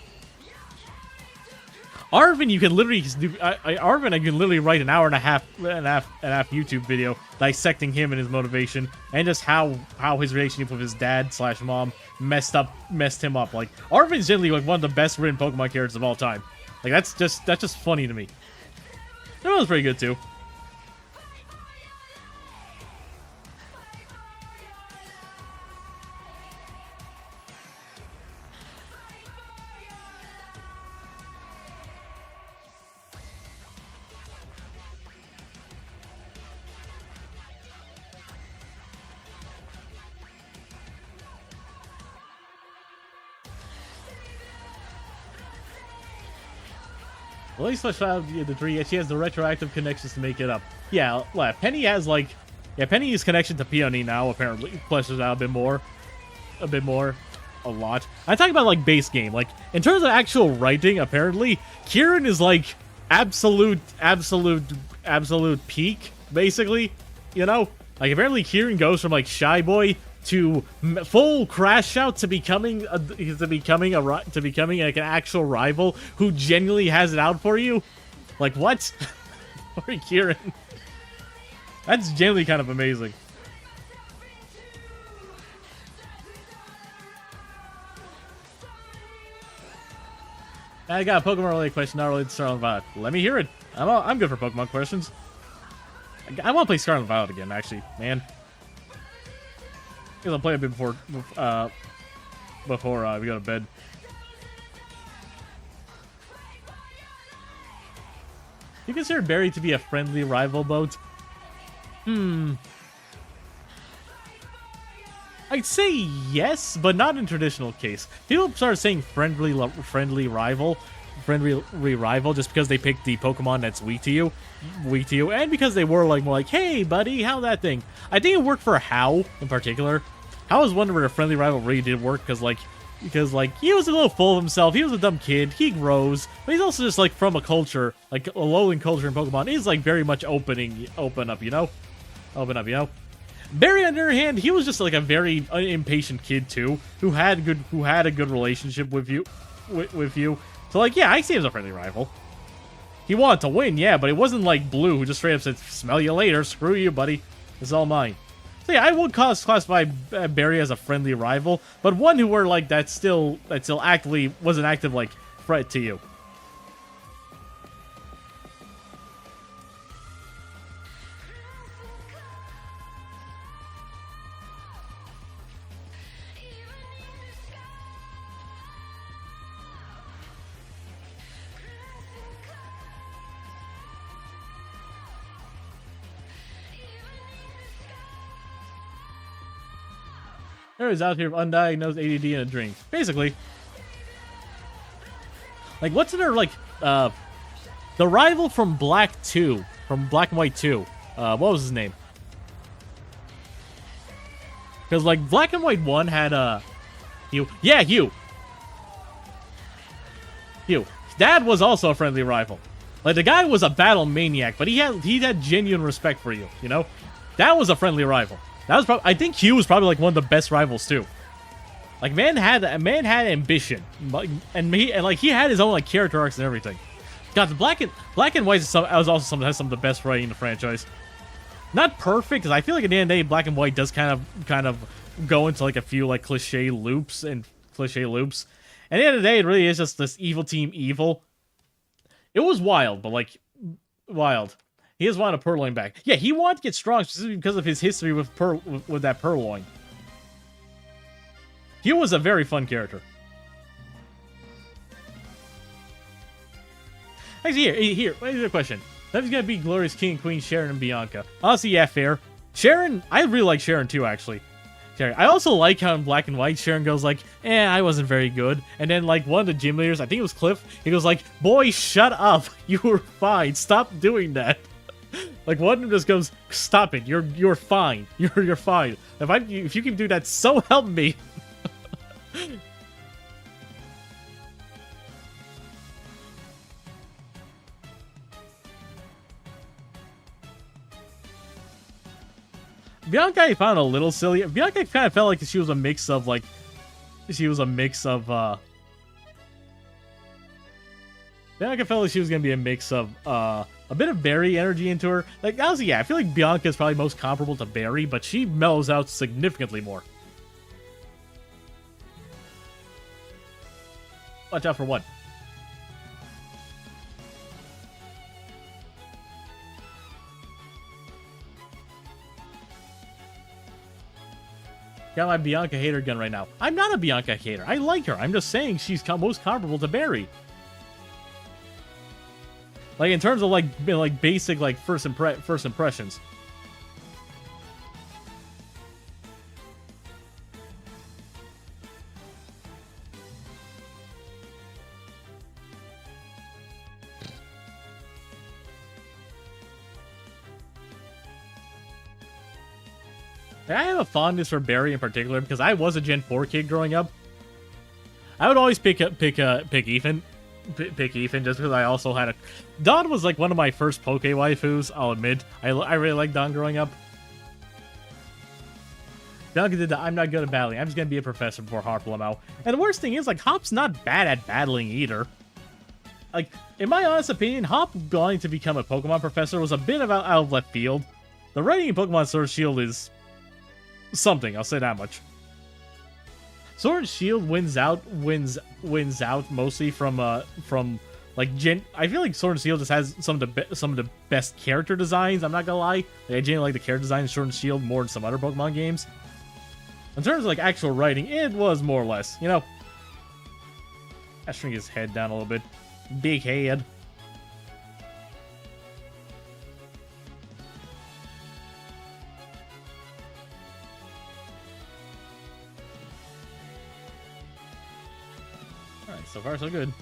Speaker 1: Arven, you can literally do. Arven, I can literally write an hour and a half YouTube video dissecting him and his motivation and just how his relationship with his dad / mom messed him up. Like Arven's generally like one of the best written Pokemon characters of all time. Like that's just funny to me. That was pretty good too. Well, at least fleshed out the three. Yeah, she has the retroactive connections to make it up. Yeah, Penny has like, Penny's connection to Peony now apparently fleshes out a bit more, a lot. I'm talking about like base game. Like in terms of actual writing, apparently Kieran is like absolute peak, basically. You know, like apparently Kieran goes from like shy boy to full crash out to becoming like an actual rival who genuinely has it out for you. Like what? Poor Kieran. That's genuinely kind of amazing. I got a Pokemon related question, not related to Scarlet and Violet. Let me hear it. I'm good for Pokemon questions. I want to play Scarlet and Violet again, actually, man. Because I'll play a bit before we go to bed. You consider Barry to be a friendly rival boat? I'd say yes, but not in traditional case. People started saying friendly rival just because they picked the Pokemon that's weak to you, and because they were like more like, hey buddy, how that thing? I think it worked for How in particular. How was one where a friendly rival really did work because he was a little full of himself. He was a dumb kid. He grows, but he's also just like from a culture, like a Alolan culture in Pokemon is like very much open up, you know. Barry, on the other hand, he was just like a very impatient kid too, who had a good relationship with you. So like, yeah, I see him as a friendly rival. He wanted to win, yeah, but it wasn't like Blue, who just straight up said, "Smell you later, screw you, buddy. It's all mine." So yeah, I would classify Barry as a friendly rival, but one who were like that still actively was an active like threat to you. There is out here with undiagnosed ADD in a drink. Basically, Like, what's their, like, the rival from Black 2, from Black and White 2, what was his name? Because, like, Black and White 1 had, Hugh. Yeah, Hugh. Hugh. Dad was also a friendly rival. Like, the guy was a battle maniac, but he had genuine respect for you, you know? That was a friendly rival. That was probably, I think Hugh was probably, like, one of the best rivals, too. Like, man had ambition. And he had his own, like, character arcs and everything. God, the Black and White was also some of the best writing in the franchise. Not perfect, because I feel like at the end of the day, Black and White does kind of go into like a few like cliche loops. And at the end of the day, it really is just this evil team evil. It was wild, but like wild. He just wanted a Purloin back. Yeah, he wanted to get strong specifically because of his history with that Purloin. He was a very fun character. Actually, here's a question. That is gonna be Glorious King and Queen Sharon and Bianca. Honestly, yeah, fair. Sharon, I really like Sharon too, actually. Sharon. I also like how in Black and White, Sharon goes like, I wasn't very good. And then, like, one of the gym leaders, I think it was Cliff, he goes like, boy, shut up. You were fine. Stop doing that. Like, one of them just goes, stop it. You're fine. You're fine. If you keep doing that, so help me. Bianca I found a little silly. Bianca kind of felt like she was a mix of, Bianca felt like she was going to be a mix of, a bit of Barry energy into her. Like, honestly, yeah, I feel like Bianca is probably most comparable to Barry, but she mellows out significantly more. Watch out for what? Got my Bianca hater gun right now. I'm not a Bianca hater. I like her. I'm just saying she's most comparable to Barry. Like, in terms of, like basic, like, first impressions. I have a fondness for Barry in particular because I was a Gen 4 kid growing up. I would always pick Ethan. Pick Ethan just because I also had a... Dawn was like one of my first Poke waifus, I'll admit. I really liked Dawn growing up. Bianca did the I'm not good at battling. I'm just going to be a professor before Hop Lemau. And the worst thing is, like, Hop's not bad at battling either. Like, in my honest opinion, Hop going to become a Pokemon professor was a bit out of left field. The writing in Pokemon Sword and Shield is... something, I'll say that much. Sword and Shield wins out mostly from like I feel like Sword and Shield just has some of the best character designs. I'm not gonna lie, I genuinely like the character design in Sword and Shield more than some other Pokemon games. In terms of like actual writing, it was more or less, you know. I shrink his head down a little bit. Big head. So far, so good.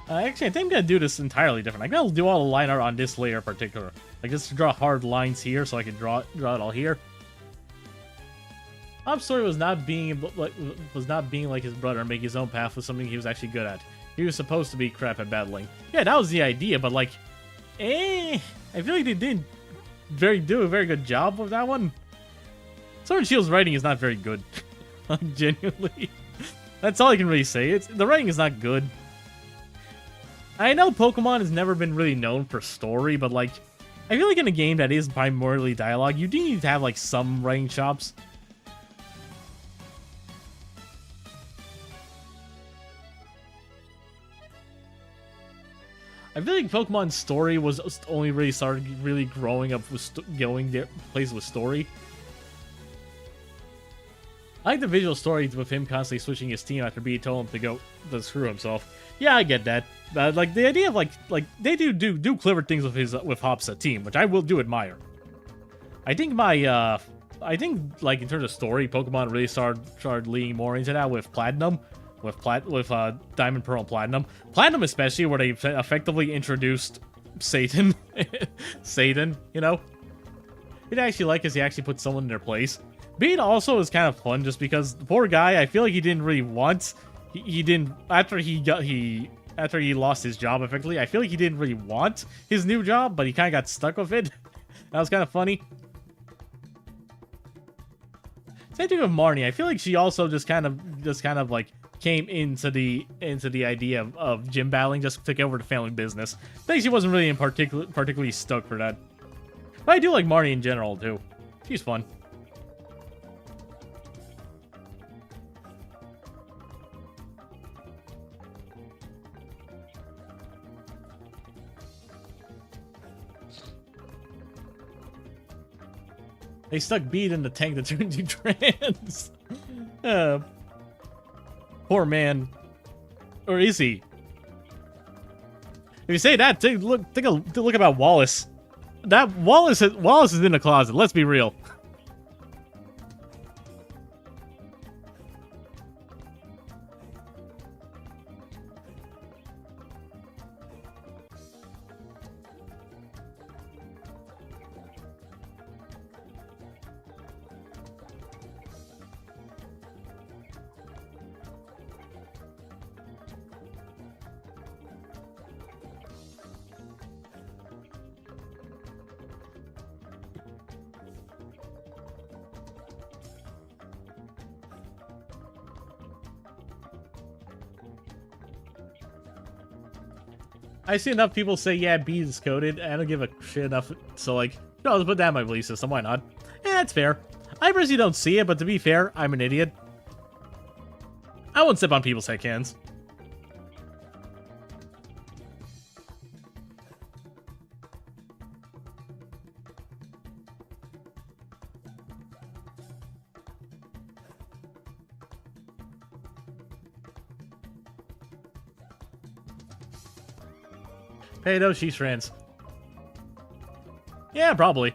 Speaker 1: Actually, I think I'm gonna do this entirely different. I'm gonna do all the line art on this layer in particular. Like, just draw hard lines here, so I can draw it all here. Hop's story was not being like his brother and make his own path was something he was actually good at. He was supposed to be crap at battling. Yeah, that was the idea, but like, I feel like they didn't do a very good job with that one. Sword and Shield's writing is not very good. Like, genuinely. That's all I can really say. The writing is not good. I know Pokemon has never been really known for story, but like, I feel like in a game that is primarily dialogue, you do need to have like some writing chops. I feel like Pokemon's story was only really started really growing up with going there places with story. I like the visual stories with him constantly switching his team after being told him to go to screw himself. Yeah, I get that. Like the idea of like they do clever things with Hop's team, which I do admire. I think like in terms of story, Pokemon really started leaning more into that with Platinum. Diamond, Pearl, and Platinum. Platinum especially, where they effectively introduced Satan. Satan, you know? What I actually like is he actually put someone in their place. Beat also is kind of fun just because the poor guy, I feel like he didn't really want... He didn't... After he lost his job, effectively, I feel like he didn't really want his new job, but he kind of got stuck with it. That was kind of funny. Same thing with Marnie. I feel like she also just kind of like came into the idea of gym battling, just took over the family business. I think she wasn't really particularly stoked for that. But I do like Marnie in general too. She's fun. They stuck Beat in the tank that turned into trans. Poor man. Or is he? If you say that, take a look about Wallace. That Wallace is in the closet. Let's be real. I see enough people say, yeah, B is coded, and I don't give a shit enough, so like, no, let's put that in my belief system, why not? Yeah, that's fair. I personally don't see it, but to be fair, I'm an idiot. I won't step on people's headcans. Hey, no, she's trans. Yeah, probably.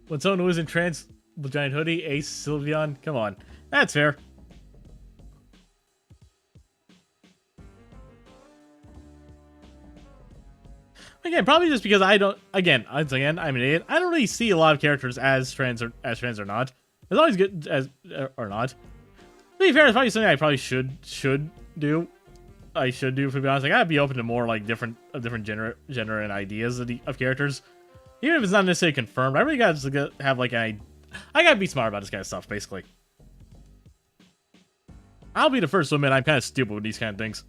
Speaker 1: When someone who isn't trans with giant hoodie, Ace, Sylveon, come on. That's fair. Again, probably just because I don't. Again, I'm an idiot. I don't really see a lot of characters as trans or not. It's always good as or not. To be fair, it's probably something I probably should do. I should do, to be honest. Like, I'd be open to more like different gender and ideas of characters, even if it's not necessarily confirmed. I really gotta have like I gotta be smart about this kind of stuff. Basically, I'll be the first to admit I'm kind of stupid with these kind of things.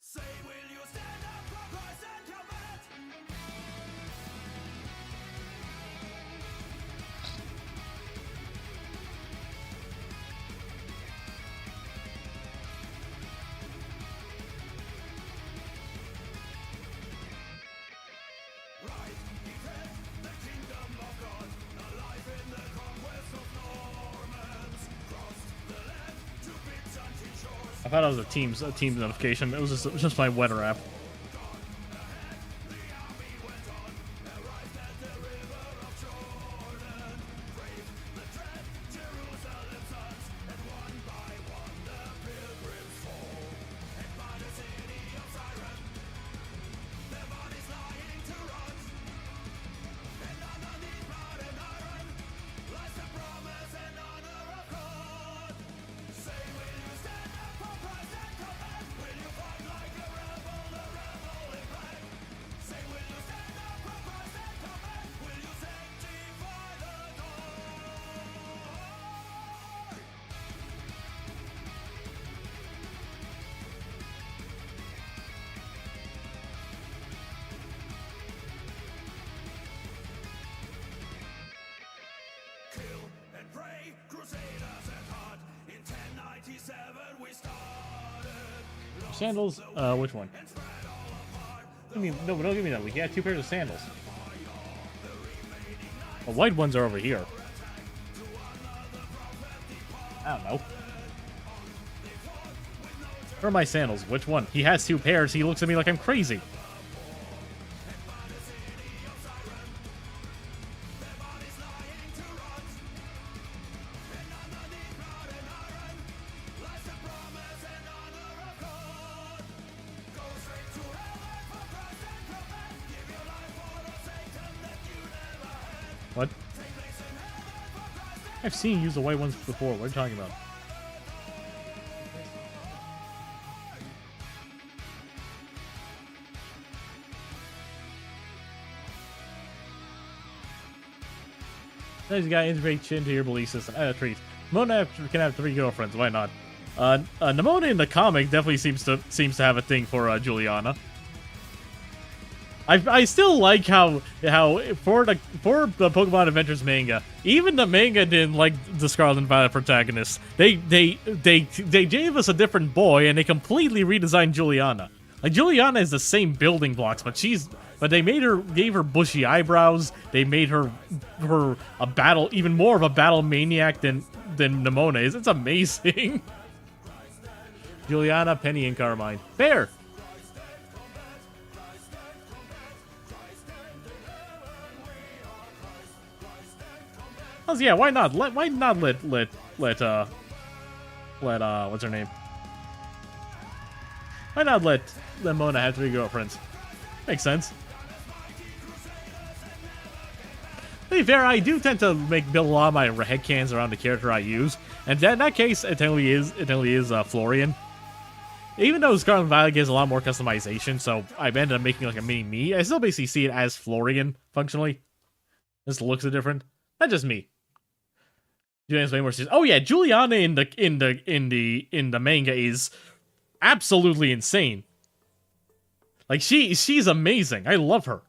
Speaker 2: Say, will you stand up for Christ and commit? Right, defend the kingdom of God, alive in the conquest of Normans. Crossed the land to Byzantine shores.
Speaker 1: I thought it was a Teams notification. It was just my weather app. sandals? Which one? I mean, no, don't give me that. We got 2 pairs of sandals. The white ones are over here. I don't know. Where are my sandals? Which one? He has 2 pairs. He looks at me like I'm crazy. What? I've seen you use the white ones before. What are you talking about? Nice guy, integrate into your belief system. Treat. Nimona can have 3 girlfriends. Why not? Nimona in the comic definitely seems to have a thing for Juliana. I still like how for the Pokemon Adventures manga, even the manga didn't like the Scarlet and Violet protagonist. They gave us a different boy and they completely redesigned Juliana. Like Juliana is the same building blocks, but they gave her bushy eyebrows. They made her even more of a battle maniac than Nimona is. It's amazing. Juliana, Penny, and Carmine. Fair. Yeah, why not? Let what's her name? Why not let Nimona have 3 girlfriends? Makes sense. To be fair, I do tend to build a lot of my headcanons around the character I use, and in that case, it totally is Florian. Even though Scarlet and Violet gives a lot more customization, so I ended up making like a mini me. I still basically see it as Florian functionally. Just looks different. That's just me. Juliana's way more serious. Oh yeah, Juliana in the manga is absolutely insane. Like she's amazing. I love her.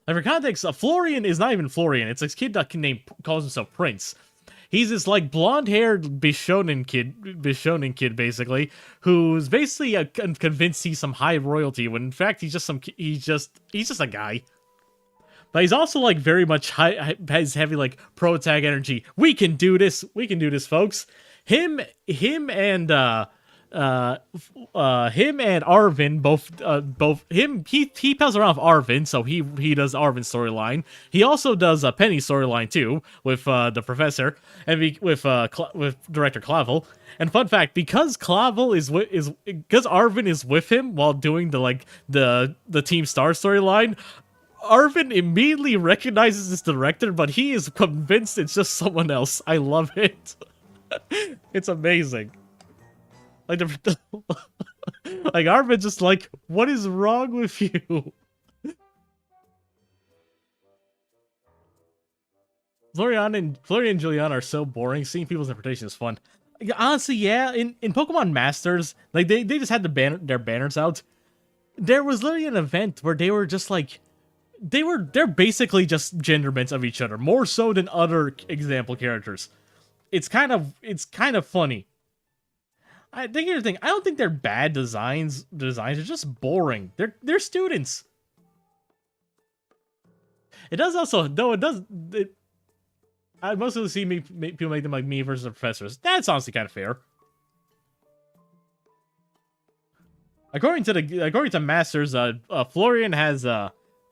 Speaker 1: Like for context, Florian is not even Florian. It's this kid that calls himself Prince. He's this like blonde-haired Bishonen kid basically, who's basically convinced he's some high royalty when in fact he's just a guy. But he's also like very much has heavy like pro tag energy. We can do this, folks. Him and Arvin both he pals around with Arvin, so he does Arvin's storyline. He also does Penny's storyline too with the professor and with director Clavel. And fun fact, because Clavel because Arvin is with him while doing the Team Star storyline, Arvin immediately recognizes this director, but he is convinced it's just someone else. I love it. It's amazing. Like like Arvin's just like, what is wrong with you? Florian and Juliana are so boring. Seeing people's interpretation is fun. Honestly, yeah. In Pokemon Masters, like they just had their banners out. There was literally an event where they were just like, they're basically just genderments of each other, more so than other example characters. It's kind of funny. I think here's the thing. I don't think they're bad designs. They're just boring. They're students. It does also, though it does. I mostly see people make them like me versus the professors. That's honestly kind of fair. According to Masters, Florian has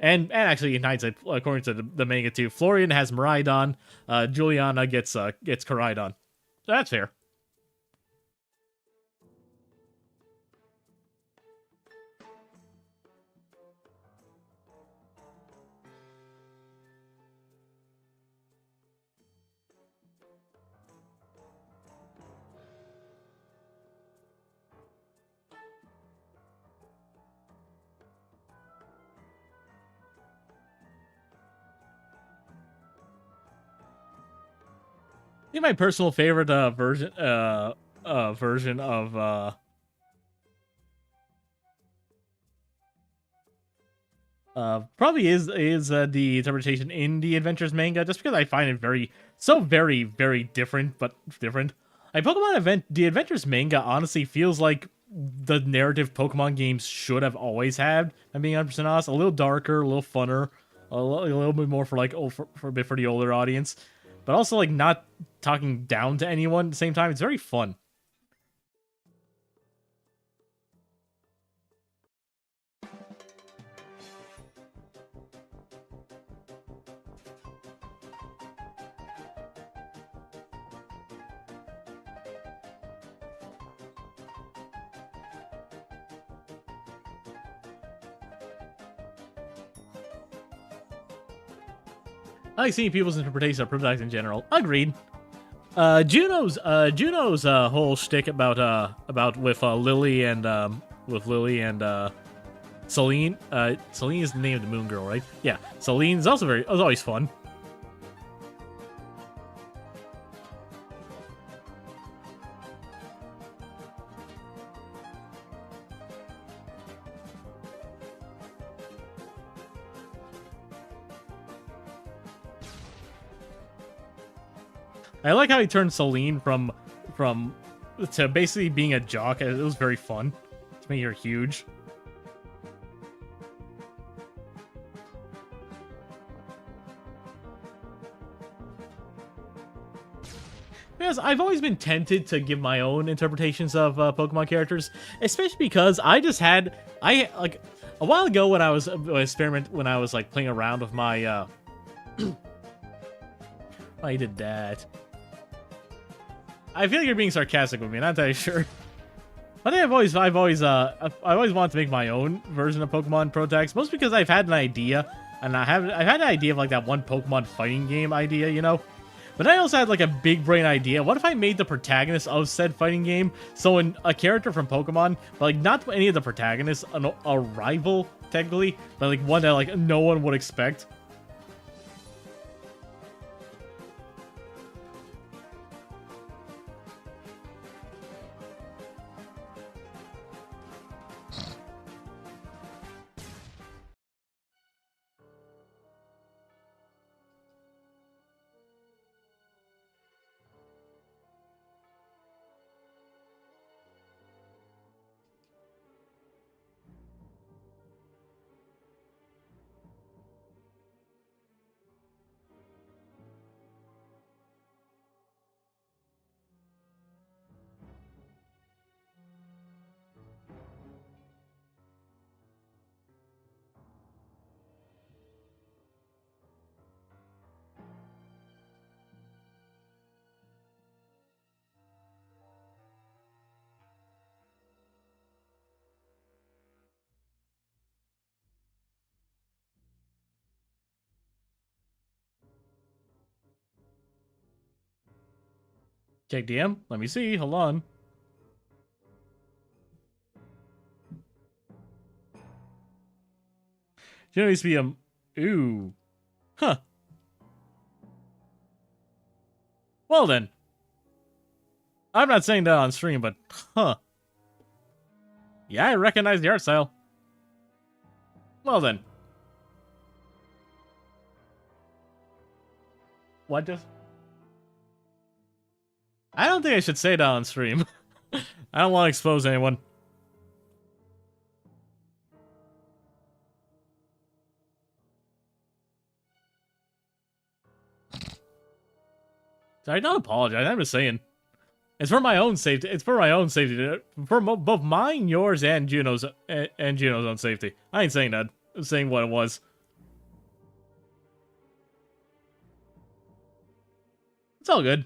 Speaker 1: and actually in hindsight, according to the manga too, Florian has Miraidon. Juliana gets Koraidon. So that's fair. I think my personal favorite version of probably is the interpretation in the Adventures manga, just because I find it very different, but different. Like Pokemon the Adventures manga honestly feels like the narrative Pokemon games should have always had. I'm being 100% honest. A little darker, a little funner, a little bit more for like for a bit for the older audience, but also like not talking down to anyone at the same time. It's very fun. I like seeing people's interpretation of products in general. Agreed. Juno's whole shtick about with Lily and Celine. Celine is the name of the Moon Girl, right? Yeah. Celine is also was always fun. I like how he turned Celine from to basically being a jock. It was very fun to make her huge. Because I've always been tempted to give my own interpretations of Pokemon characters, especially because I like a while ago when I was like playing around with my I did that. I feel like you're being sarcastic with me. Not entirely sure. I think I've always wanted to make my own version of Pokemon Protax, mostly because I've had an idea, and I've had an idea of like that one Pokemon fighting game idea, you know. But I also had like a big brain idea. What if I made the protagonist of said fighting game a character from Pokemon, but like not any of the protagonists, a rival technically, but like one that like no one would expect. Check DM. Let me see. Hold on. Juno used to be a... Ooh. Huh. Well then. I'm not saying that on stream, but... Huh. Yeah, I recognize the art style. Well then. What just... I don't think I should say that on stream. I don't want to expose anyone. I don't apologize. I'm just saying. It's for my own safety. It's for my own safety. For both mine, yours, and Juno's own safety. I ain't saying that. I'm saying what it was. It's all good.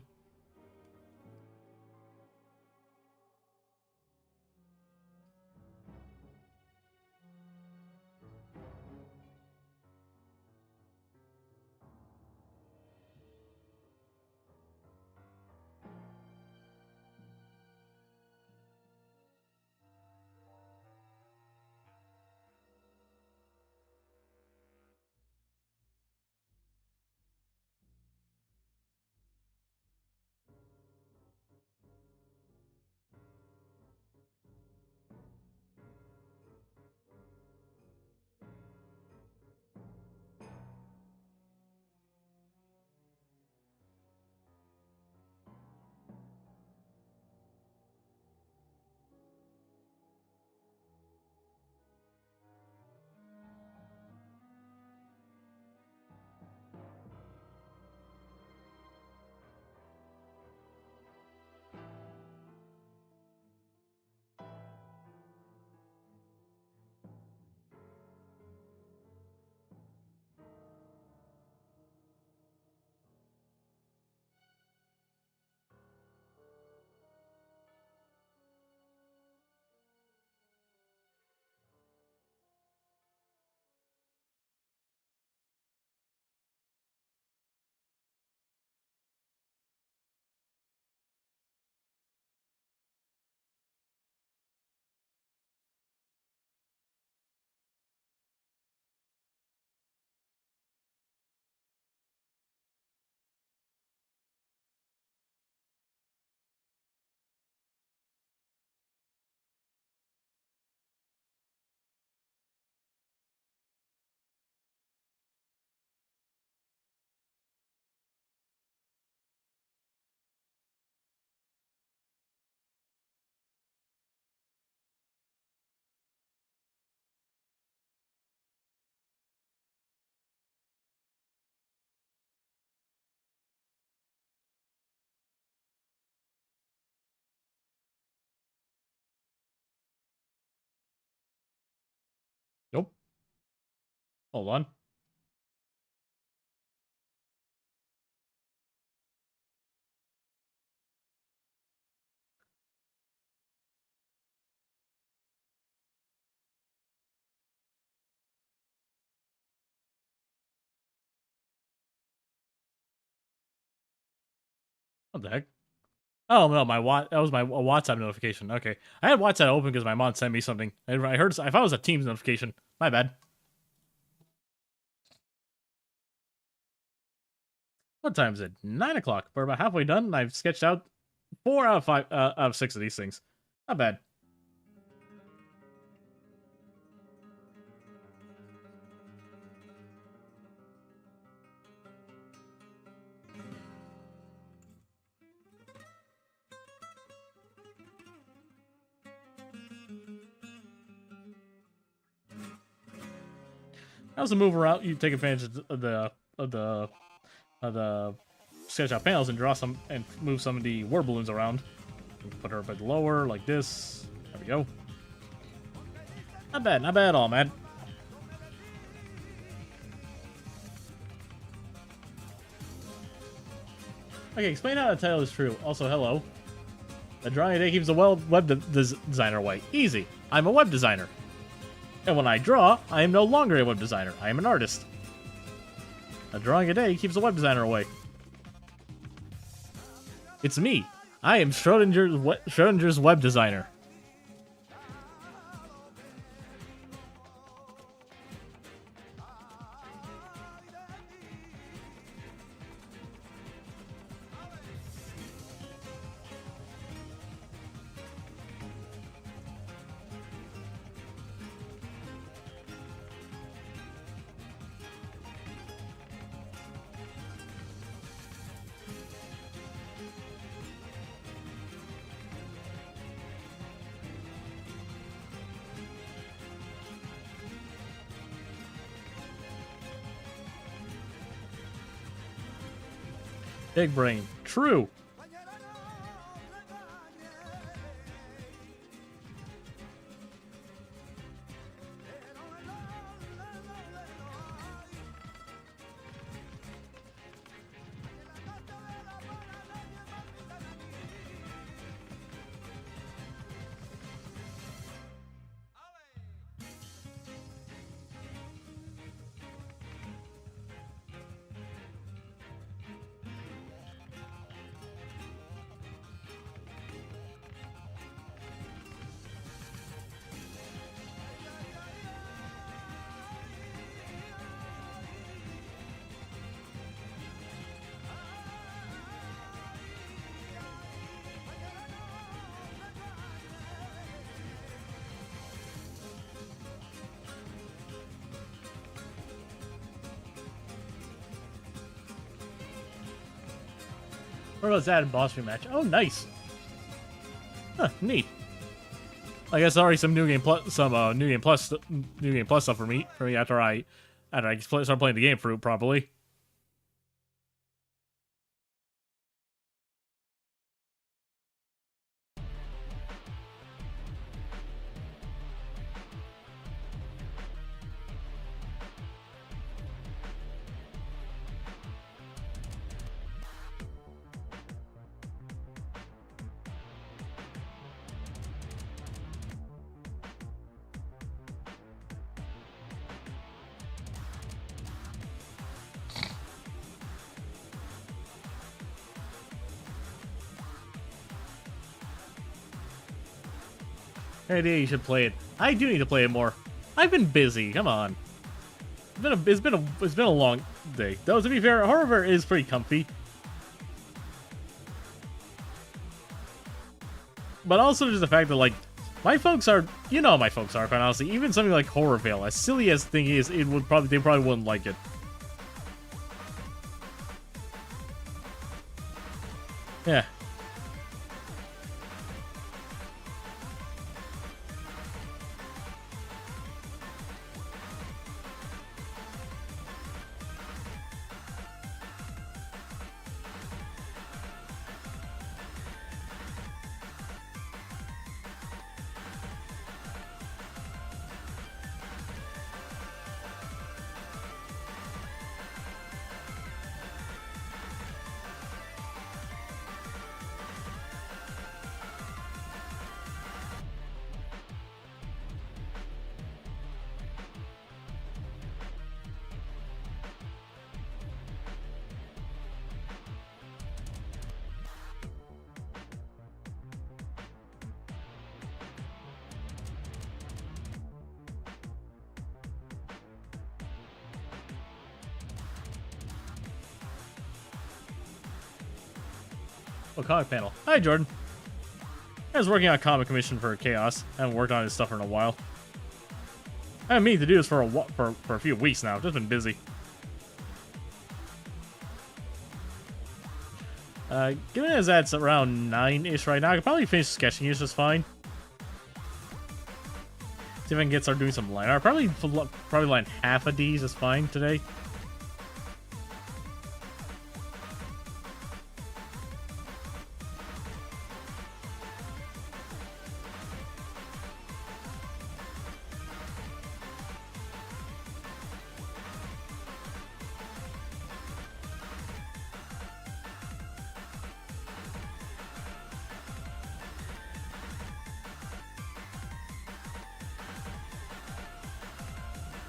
Speaker 1: Hold on. What the heck? Oh no, that was my WhatsApp notification. Okay, I had WhatsApp open because my mom sent me something. I heard. I thought it was a Teams notification. My bad. What time is it? 9 o'clock. We're about halfway done, and I've sketched out 4 out of 6 of these things. Not bad. I also move around. You take advantage of the sketch out panels and draw some and move some of the word balloons around. Put her a bit lower, like this. There we go. Not bad at all, man. Okay, explain how the title is true. Also, hello. A drawing a day keeps the web designer away. Easy. I'm a web designer. And when I draw, I am no longer a web designer. I am an artist. A drawing a day keeps the web designer away. It's me. I am Schrodinger's web designer. Big brain. True. What was that in boss rematch? Oh, nice. Huh, neat. I guess already some new game plus stuff for me after I start playing the game through properly. Idea you should play it. I do need to play it more. I've been busy. Come on. It's been a long day. Though to be fair, Horrorware is pretty comfy. But also just the fact that like my folks are, you know, how my folks are. Quite honestly, even something like Horrorvale, as silly as thing is, they probably wouldn't like it. Yeah. comic panel. Hi, Jordan. I was working on a comic commission for Chaos. I haven't worked on his stuff in a while. I haven't meaning to do this for a few weeks now. I've just been busy. Given as that's around 9-ish right now, I could probably finish sketching it just fine. See if I can start doing some line art. Probably line half of these is fine today.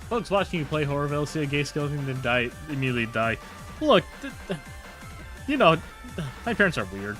Speaker 1: Folks watching you play Horrorville see a gay skeleton then immediately die. Look, you know, my parents are weird.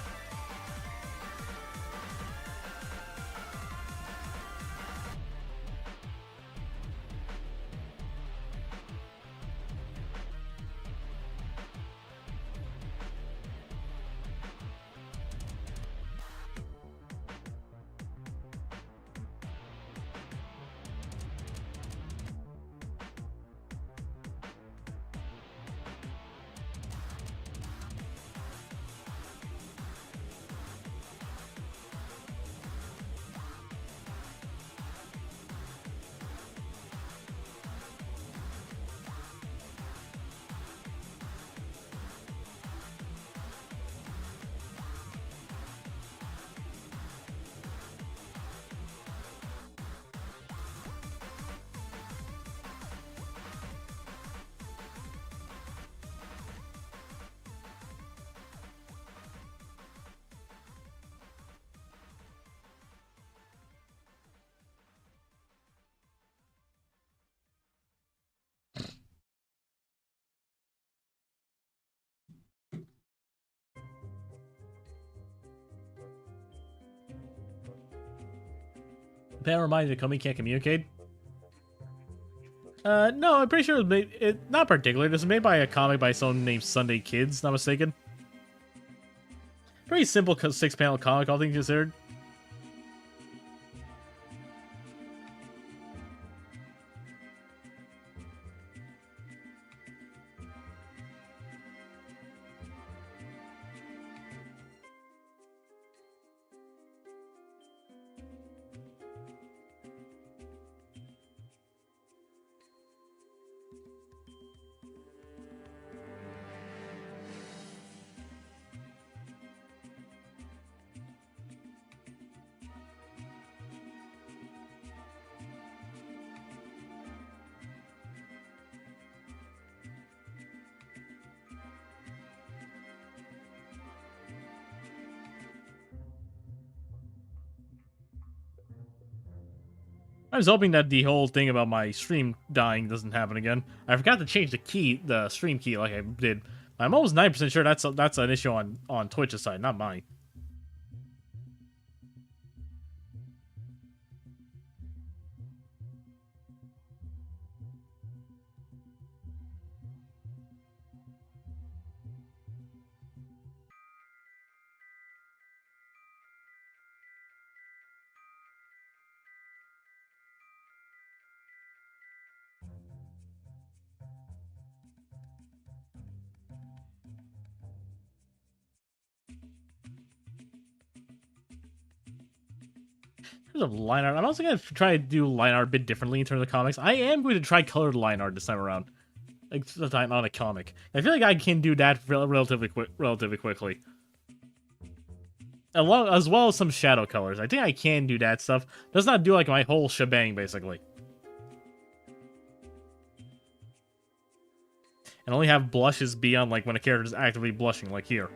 Speaker 1: Pan reminded Comey can't communicate. No, I'm pretty sure it was made, not particularly. This was made by a comic by someone named Sunday Kids, not mistaken. Pretty simple 6-panel comic, all things considered. I was hoping that the whole thing about my stream dying doesn't happen again. I forgot to change the stream key like I did. I'm almost 9% sure that's an issue on Twitch's side, not mine. In terms of line art, I'm also going to try to do line art a bit differently in terms of comics. I am going to try colored line art this time around. Like, this time on a comic. I feel like I can do that relatively quickly. As well as some shadow colors. I think I can do that stuff. Does not do, like, my whole shebang, basically. And only have blushes be on, like, when a character is actively blushing, like here.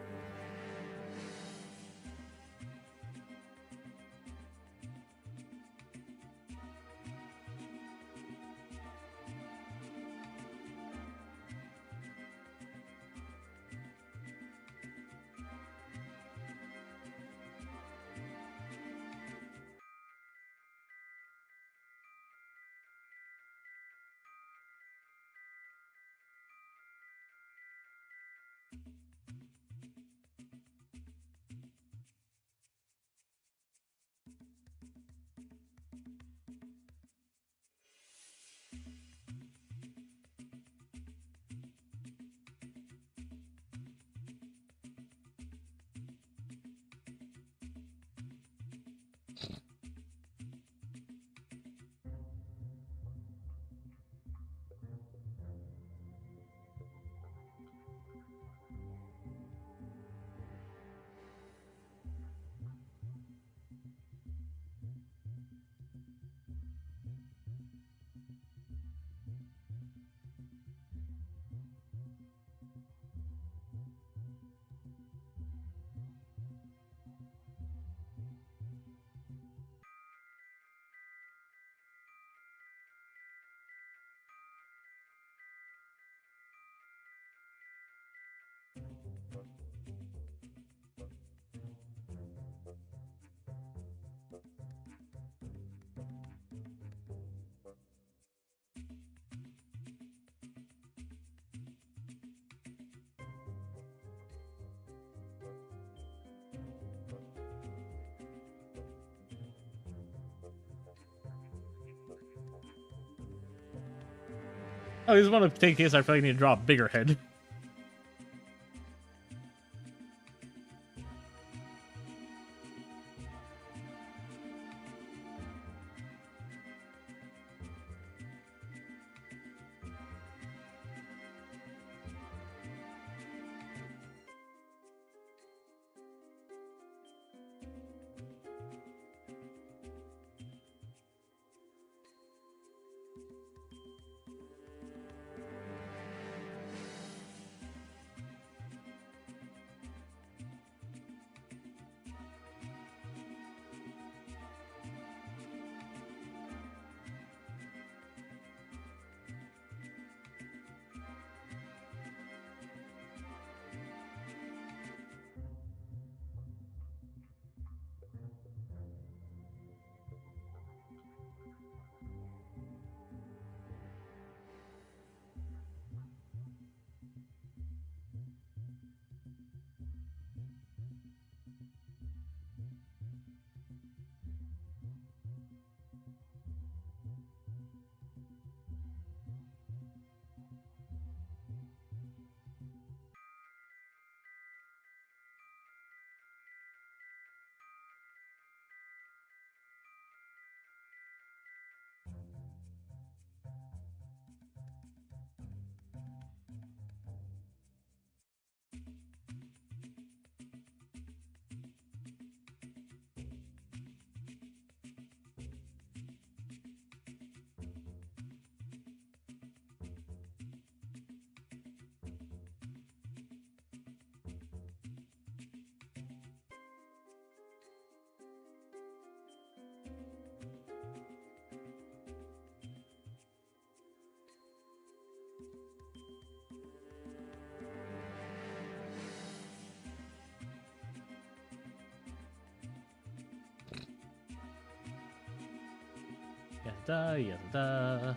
Speaker 1: Oh, this is one of the case I feel like I need to draw a bigger head. Yada, yada.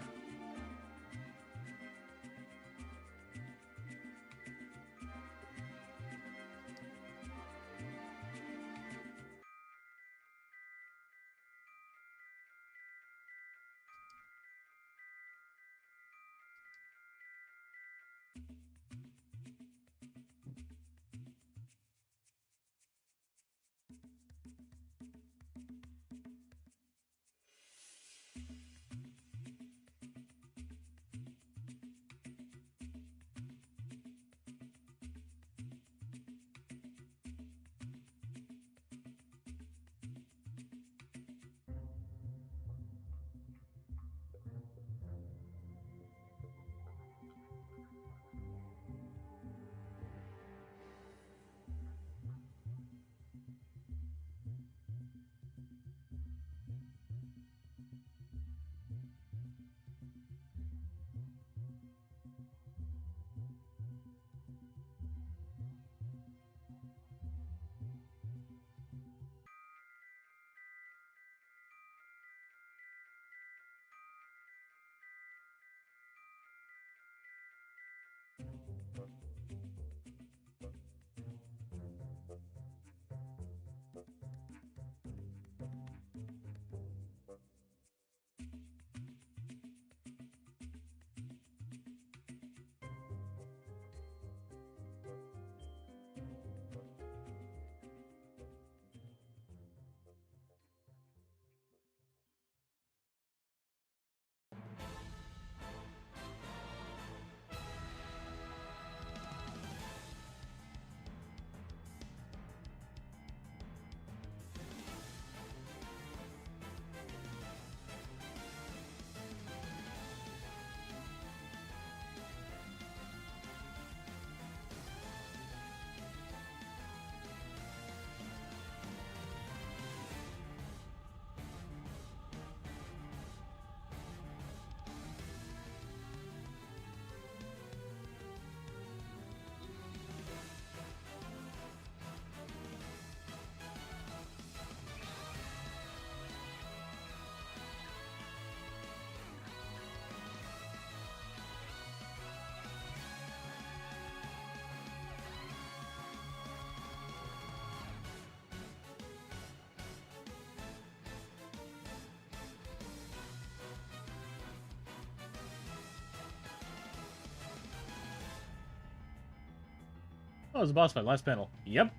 Speaker 1: Oh, it's the boss fight, last panel. Yep.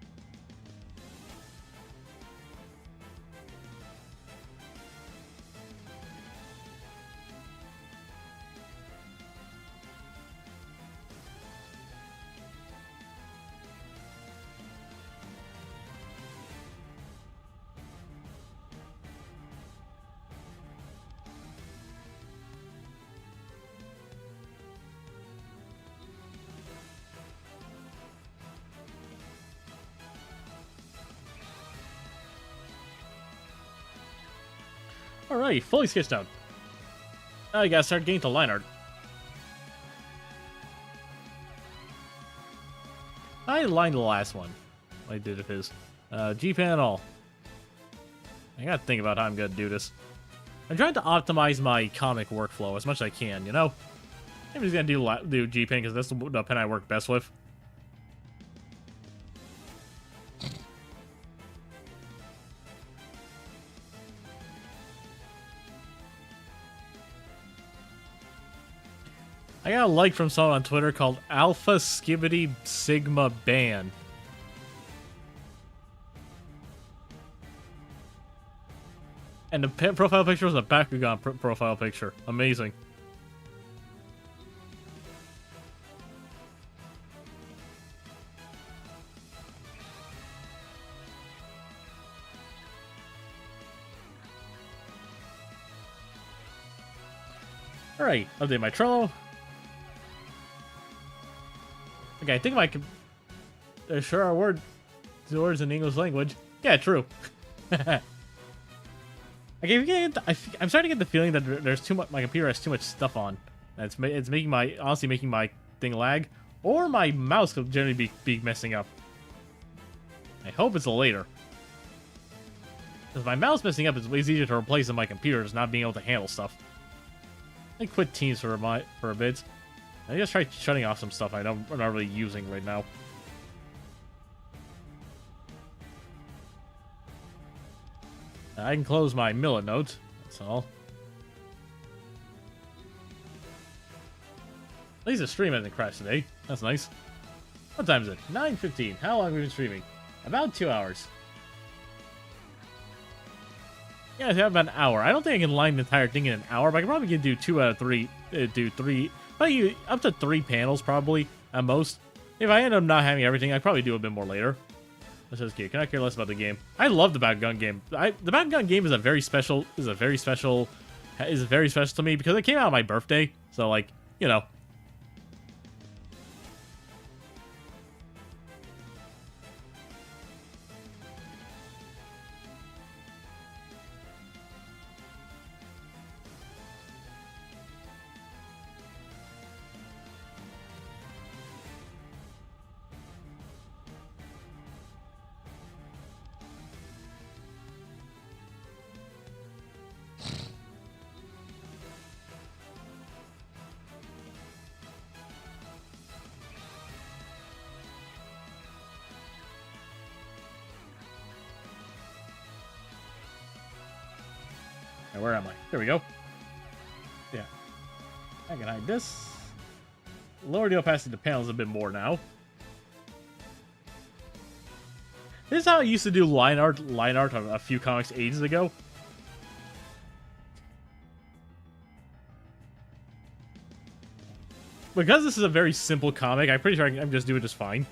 Speaker 1: Alright, fully sketched out. Now you gotta start getting to line art. I lined the last one. I did of his. G-Panel. I gotta think about how I'm gonna do this. I'm trying to optimize my comic workflow as much as I can, you know? I'm just gonna do G-Pen because that's the pen I work best with. I got a like from someone on Twitter called Alpha Skibbity Sigma Ban. And the profile picture was a Bakugan profile picture. Amazing. Alright, update my Trello. Okay, I think I can. There sure are words in the English language. Yeah, true. Okay, I'm starting to get the feeling that there's too much. My computer has too much stuff on. It's making honestly making my thing lag, or my mouse could generally be messing up. I hope it's the later. Because my mouse messing up is way easier to replace than my computer just not being able to handle stuff. I quit Teams for a bit. I just tried shutting off some stuff I'm not really using right now. I can close my Millet note. That's all. At least the stream hasn't crashed today. That's nice. What time is it? 9:15. How long have we been streaming? About 2 hours. Yeah, it's about an hour. I don't think I can line the entire thing in an hour, but I can probably do 2 out of 3. Do 3. Probably up to 3 panels, probably, at most. If I end up not having everything, I'd probably do a bit more later. Let's just get. Can I care less about the game? I love the Bakugan game. The Bakugan game is very special to me because it came out on my birthday. So, like, you know. Where am I? There we go. Yeah. I can hide this. Lower the opacity of the panels a bit more now. This is how I used to do line art a few comics ages ago. Because this is a very simple comic, I'm pretty sure I'm just doing just fine.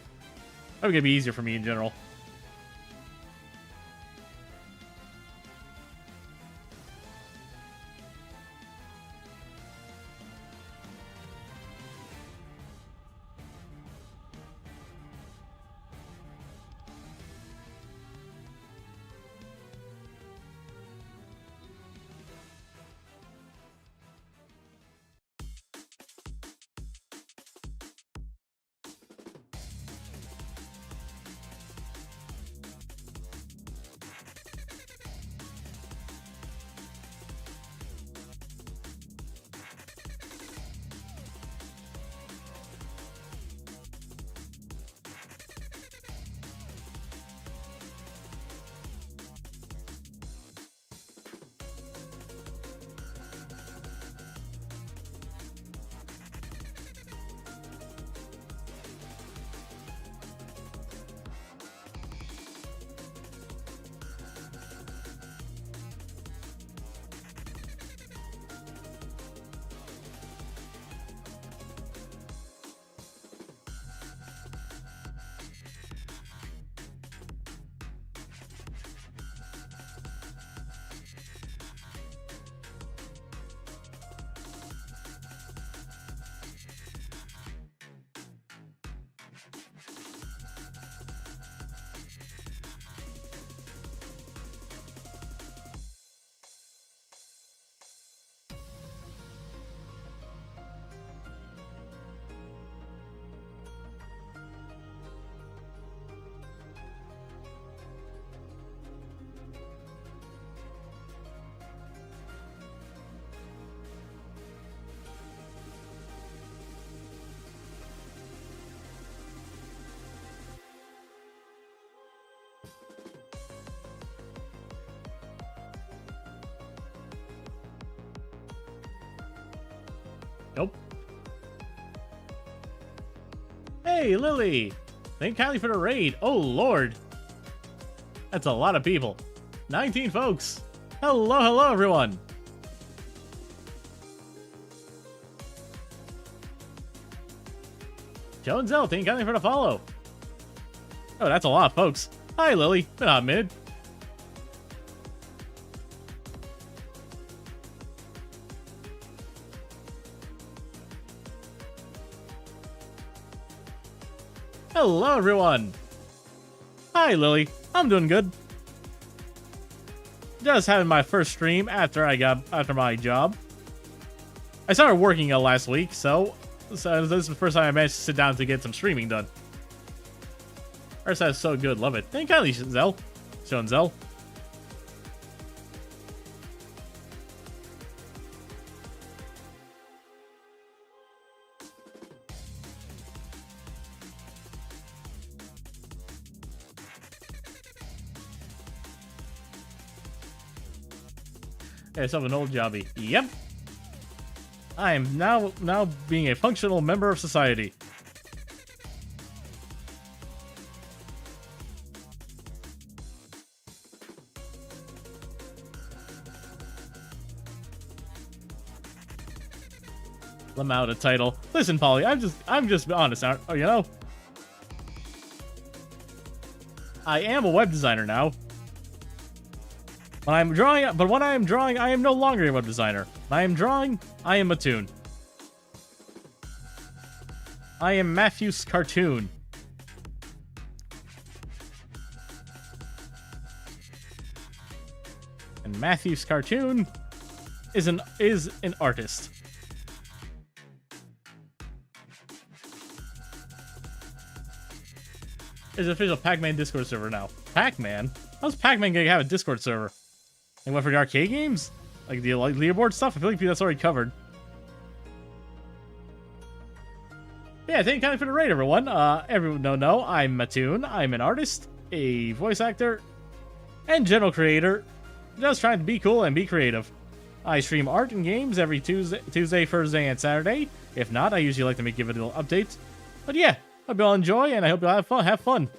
Speaker 1: Probably gonna be easier for me in general. Nope. Hey, Lily! Thank kindly for the raid. Oh, Lord. That's a lot of people. 19 folks. Hello, hello, everyone. Jones L, thank kindly for the follow. Oh, that's a lot of folks. Hi, Lily. Been a minute. Hello, everyone. Hi, Lily. I'm doing good. Just having my first stream after my job. I started working last week, so this is the first time I managed to sit down to get some streaming done. First, that's so good. Love it. Thank kindly, Zell. Shown Zell. Yeah, so an old jobby. Yep. I am now being a functional member of society. I'm out a title. Listen, Polly, I'm just honest. You know, I am a web designer now. When I am drawing, I am no longer a web designer. When I am drawing, I am Mattoon. I am Matthew's cartoon. And Matthew's cartoon is an artist. There's an official Pac-Man Discord server now. Pac-Man? How's Pac-Man gonna have a Discord server? Like what, for the arcade games? Like the leaderboard stuff? I feel like that's already covered. Yeah, thank you kindly for the raid, everyone. Everyone know, I'm Mattoon. I'm an artist, a voice actor, and general creator. Just trying to be cool and be creative. I stream art and games every Tuesday, Thursday, and Saturday. If not, I usually like to give it a little updates. But yeah, hope you all enjoy, and I hope you all have fun.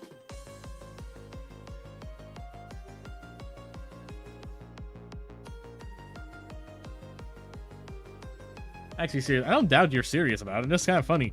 Speaker 1: Actually, serious. I don't doubt you're serious about it. It's kind of funny.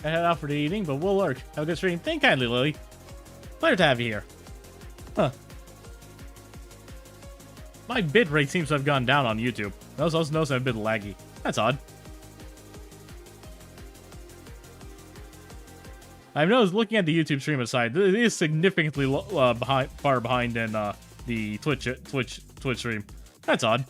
Speaker 1: I head out for the evening, but we'll lurk. Have a good stream. Thank kindly, Lily. Pleasure to have you here. Huh. My bitrate seems to have gone down on YouTube. I also noticed I'm a bit laggy. That's odd. I've noticed looking at the YouTube stream aside, it is significantly far behind than the Twitch stream. That's odd.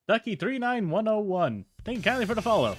Speaker 1: Ducky39101. Thank you kindly for the follow.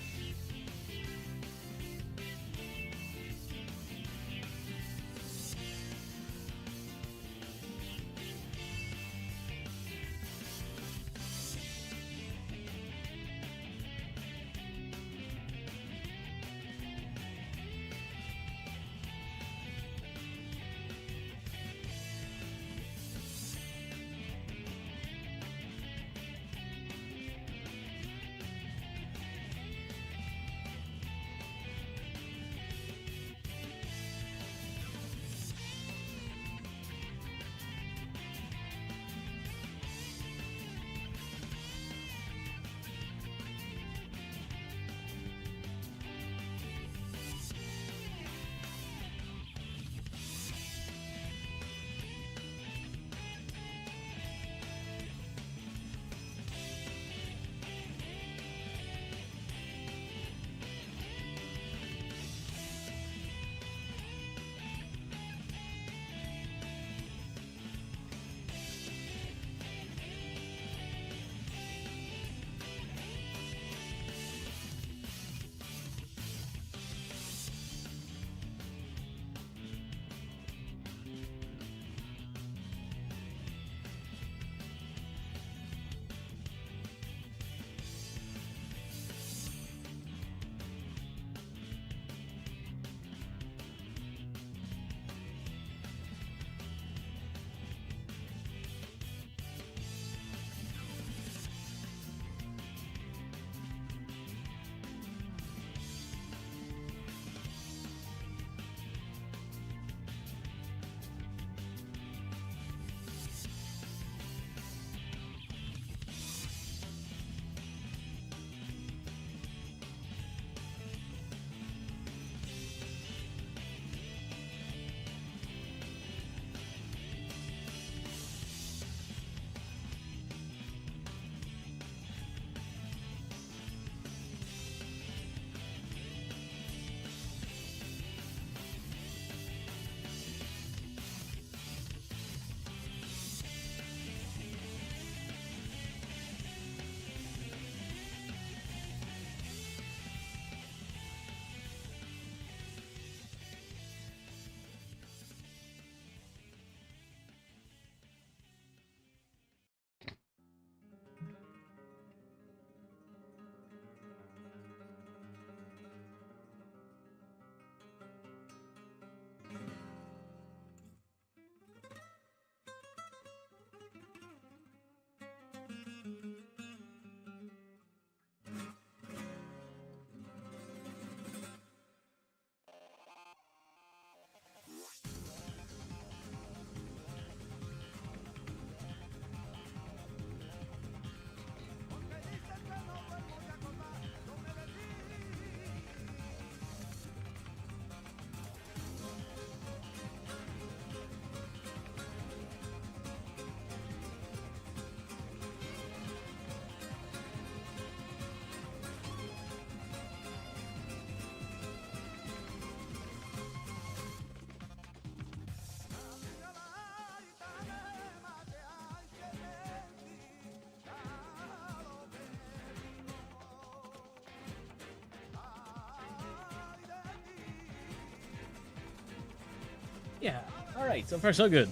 Speaker 1: Yeah, alright, so far so good.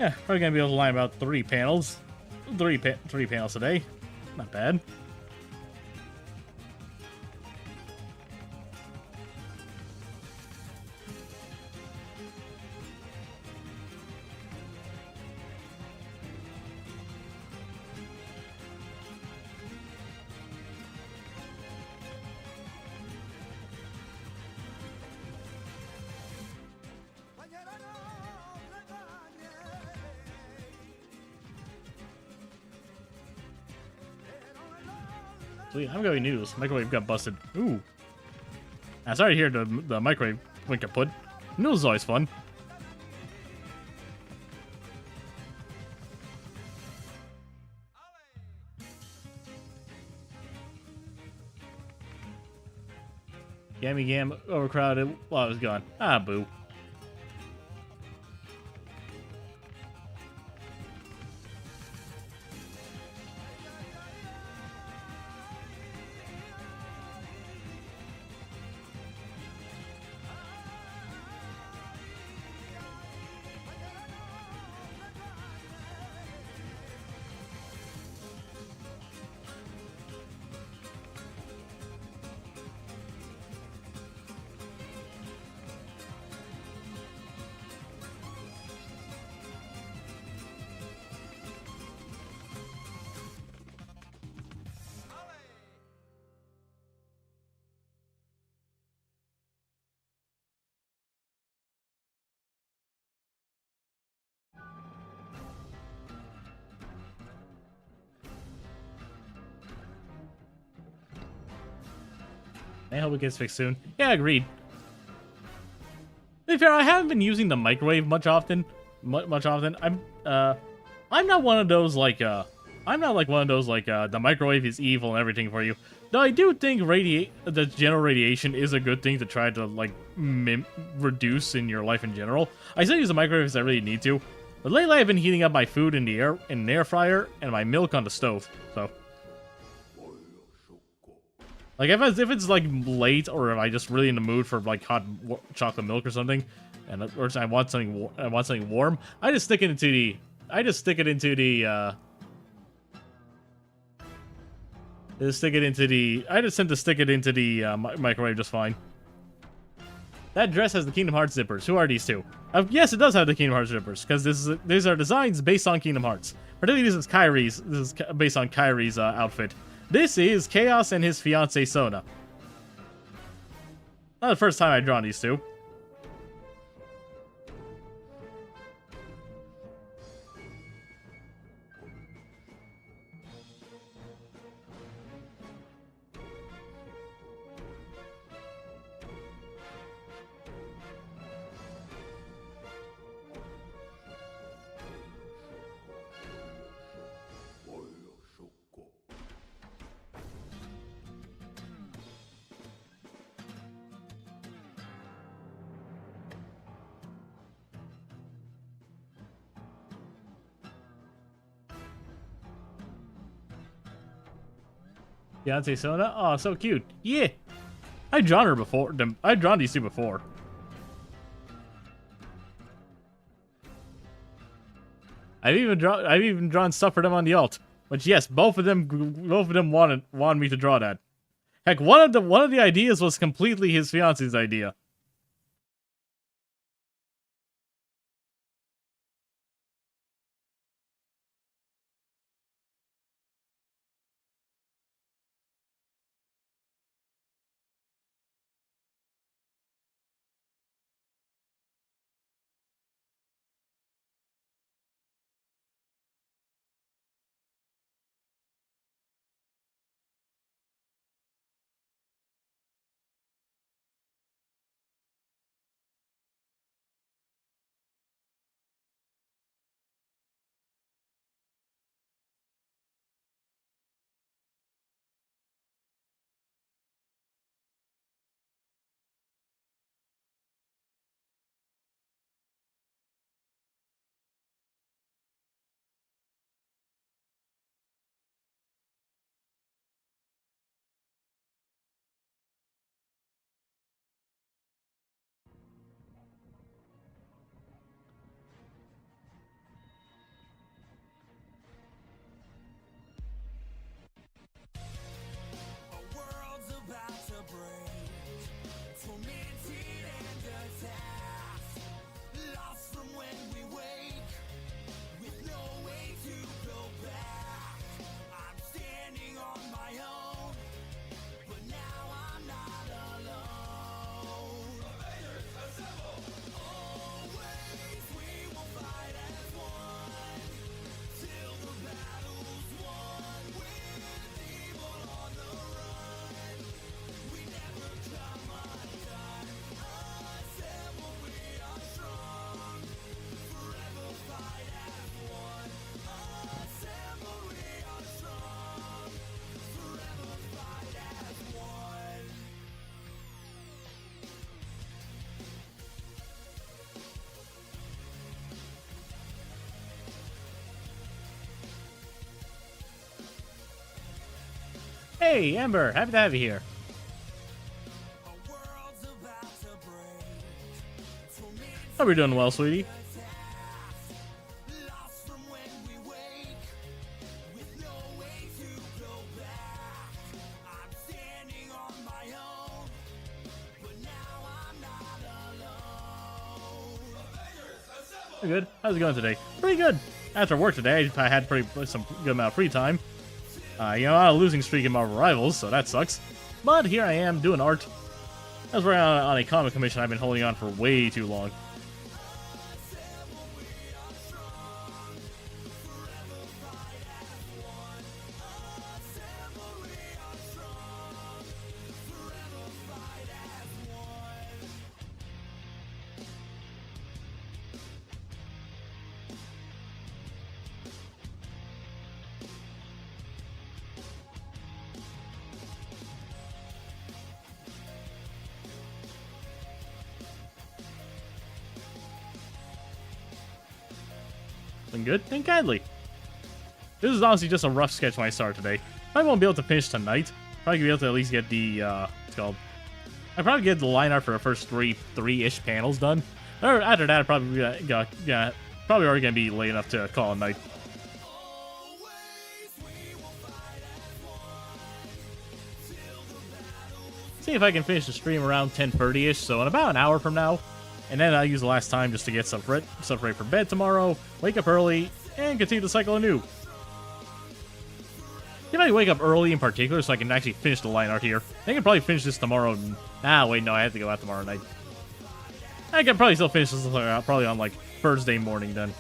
Speaker 1: Yeah, probably gonna be able to line about 3 panels. Three panels today. Not bad. Sweet, I'm going noodles. Microwave got busted. Ooh. I'm sorry to hear the microwave went kaput. Noodles is always fun. Gammy Gam overcrowded while I was gone. Ah, boo. I hope it gets fixed soon. Yeah, agreed. To be fair, I haven't been using the microwave much often. Much often. I'm not one of those like I'm not like one of those like the microwave is evil and everything for you. Though I do think the general radiation is a good thing to try to like reduce in your life in general. I still use the microwave if I really need to, but lately I've been heating up my food in an air fryer and my milk on the stove. So, like if it's like late or if I just really in the mood for like hot chocolate milk or something, or I want something warm, I just stick it into the I just tend to stick it into the microwave just fine. That dress has the Kingdom Hearts zippers. Who are these two? Yes, it does have the Kingdom Hearts zippers because these are designs based on Kingdom Hearts. Particularly, this is based on Kairi's outfit. This is Chaos and his fiancée Sona. Not the first time I've drawn these two. Fiancée Sona? Oh, so cute. Yeah. I've drawn her before. I've drawn these two before. I've even drawn stuff for them on the alt. Which yes, both of them wanted me to draw that. Heck, one of the ideas was completely his fiance's idea. Hey, Amber, happy to have you here. Hope you're doing well, sweetie. Good. How's it going today? Pretty good. After work today, I had some good amount of free time. I'm on a losing streak in Marvel Rivals, so that sucks. But here I am doing art. I was working on a comic commission I've been holding on for way too long. Been good and kindly. This is honestly just a rough sketch when I start today. I won't be able to finish tonight. Probably be able to at least get the, what's it called? I probably get the line art for the first three-ish panels done. Or after that, probably probably already gonna be late enough to call it night. See if I can finish the stream around 10:30ish, so in about an hour from now. And then I'll use the last time just to get stuff ready for bed tomorrow, wake up early, and continue the cycle anew. If I wake up early in particular so I can actually finish the line art here, I can probably finish this tomorrow. Wait, no, I have to go out tomorrow night. I can probably still finish this probably on, like, Thursday morning then.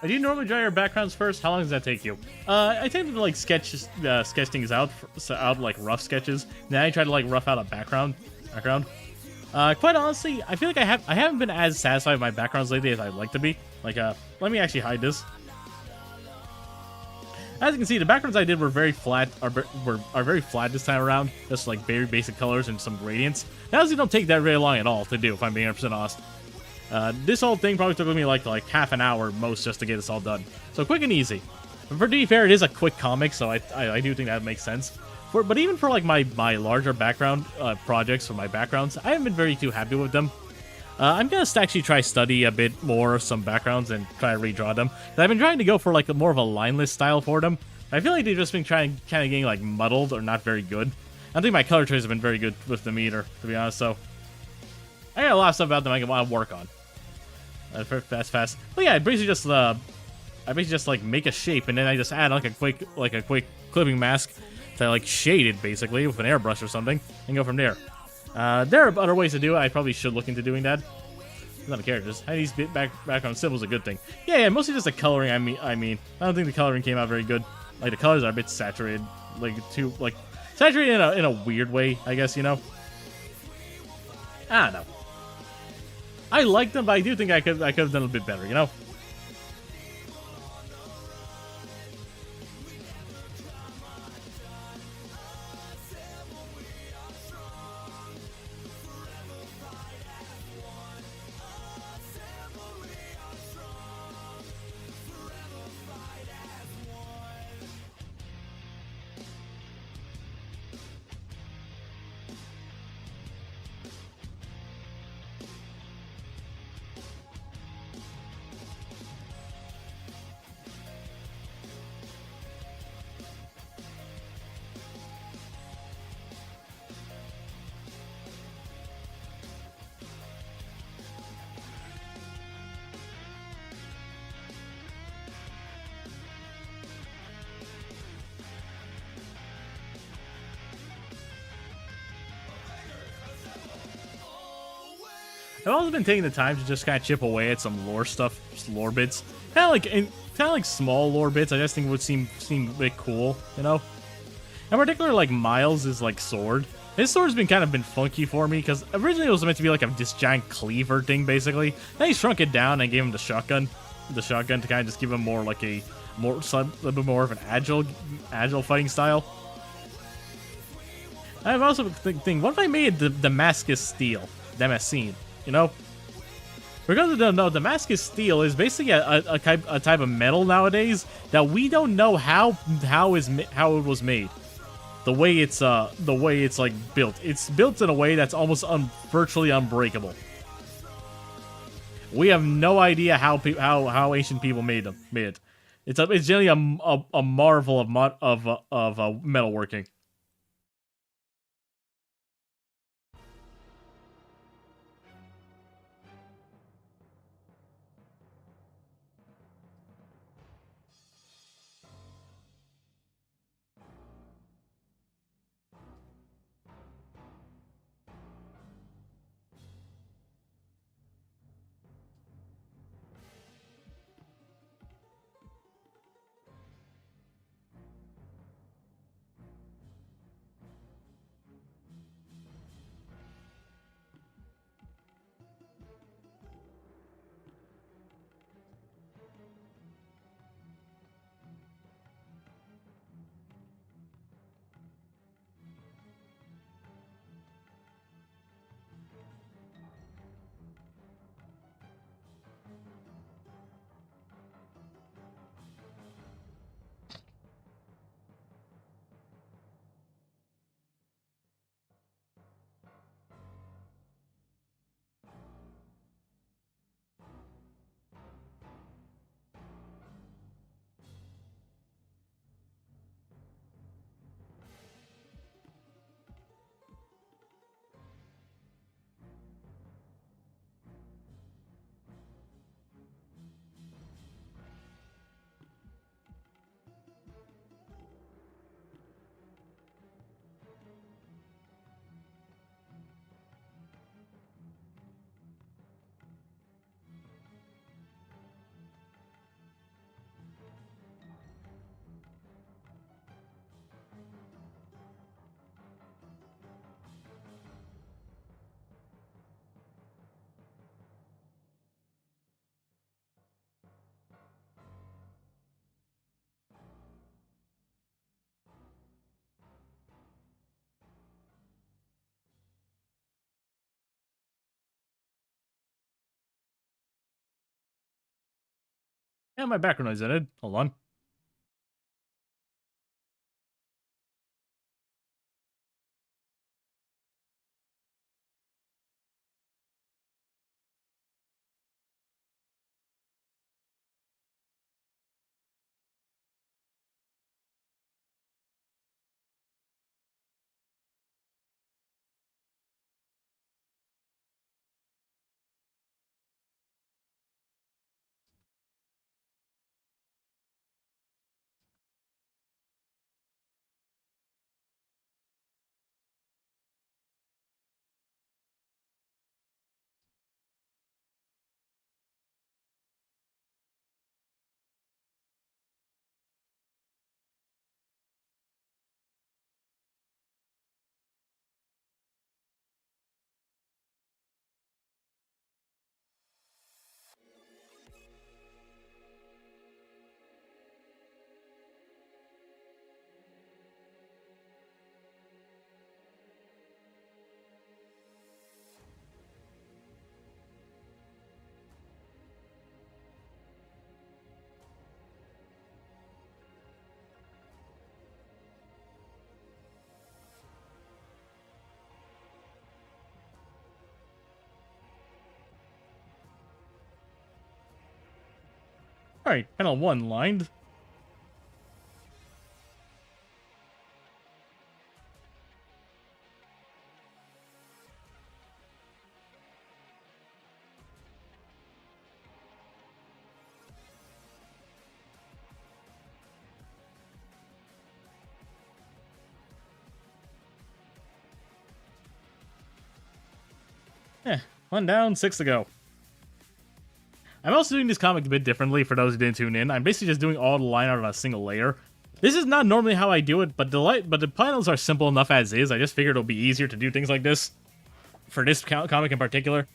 Speaker 1: Do you normally draw your backgrounds first? How long does that take you? I tend to like sketch things out like rough sketches. Then I try to like rough out a background. Quite honestly, I feel like I haven't been as satisfied with my backgrounds lately as I'd like to be. Like, let me actually hide this. As you can see, the backgrounds I did were very flat, are very flat this time around. Just like very basic colors and some gradients. They honestly don't take that very long at all to do, if I'm being 100% honest. This whole thing probably took me like half an hour most just to get this all done. So quick and easy. But for to be fair, it is a quick comic, so I do think that makes sense. But even for like my larger background projects for my backgrounds, I haven't been very too happy with them. I'm gonna actually try study a bit more of some backgrounds and try to redraw them. I've been trying to go for like more of a lineless style for them. I feel like they've just been kind of getting like muddled or not very good. I don't think my color choice have been very good with them either, to be honest. So I got a lot of stuff about them I want to work on. Fast. But yeah, I basically just like make a shape and then I just add like a quick clipping mask to like shade it basically with an airbrush or something and go from there. There are other ways to do it. I probably should look into doing that. Not the characters. Having these background symbols is a good thing. Yeah, mostly just the coloring. I mean, I don't think the coloring came out very good. Like the colors are a bit saturated, saturated in a weird way, I guess, you know. I don't know. I like them, but I do think I could have done a bit better, you know? I've also been taking the time to just kind of chip away at some lore stuff, just lore bits. Kind of like small lore bits. I just think would seem a bit cool, you know. In particular, like Miles' like sword. His sword's been funky for me because originally it was meant to be like this giant cleaver thing, basically. Then he shrunk it down and gave him the shotgun to kind of just give him more like a little bit more of an agile fighting style. I've also been thinking, what if I made the Damascus steel, Damascene? You know, because Damascus steel is basically a type of metal nowadays that we don't know how it was made. The way it's like built. It's built in a way that's almost virtually unbreakable. We have no idea how ancient people made it. It's generally a marvel of metalworking. Yeah, my background noise ended. Hold on. Alright, panel 1 lined. One down, 6 to go. I'm also doing this comic a bit differently for those who didn't tune in. I'm basically just doing all the line art on a single layer. This is not normally how I do it, but the panels are simple enough as is. I just figured it'll be easier to do things like this for this comic in particular.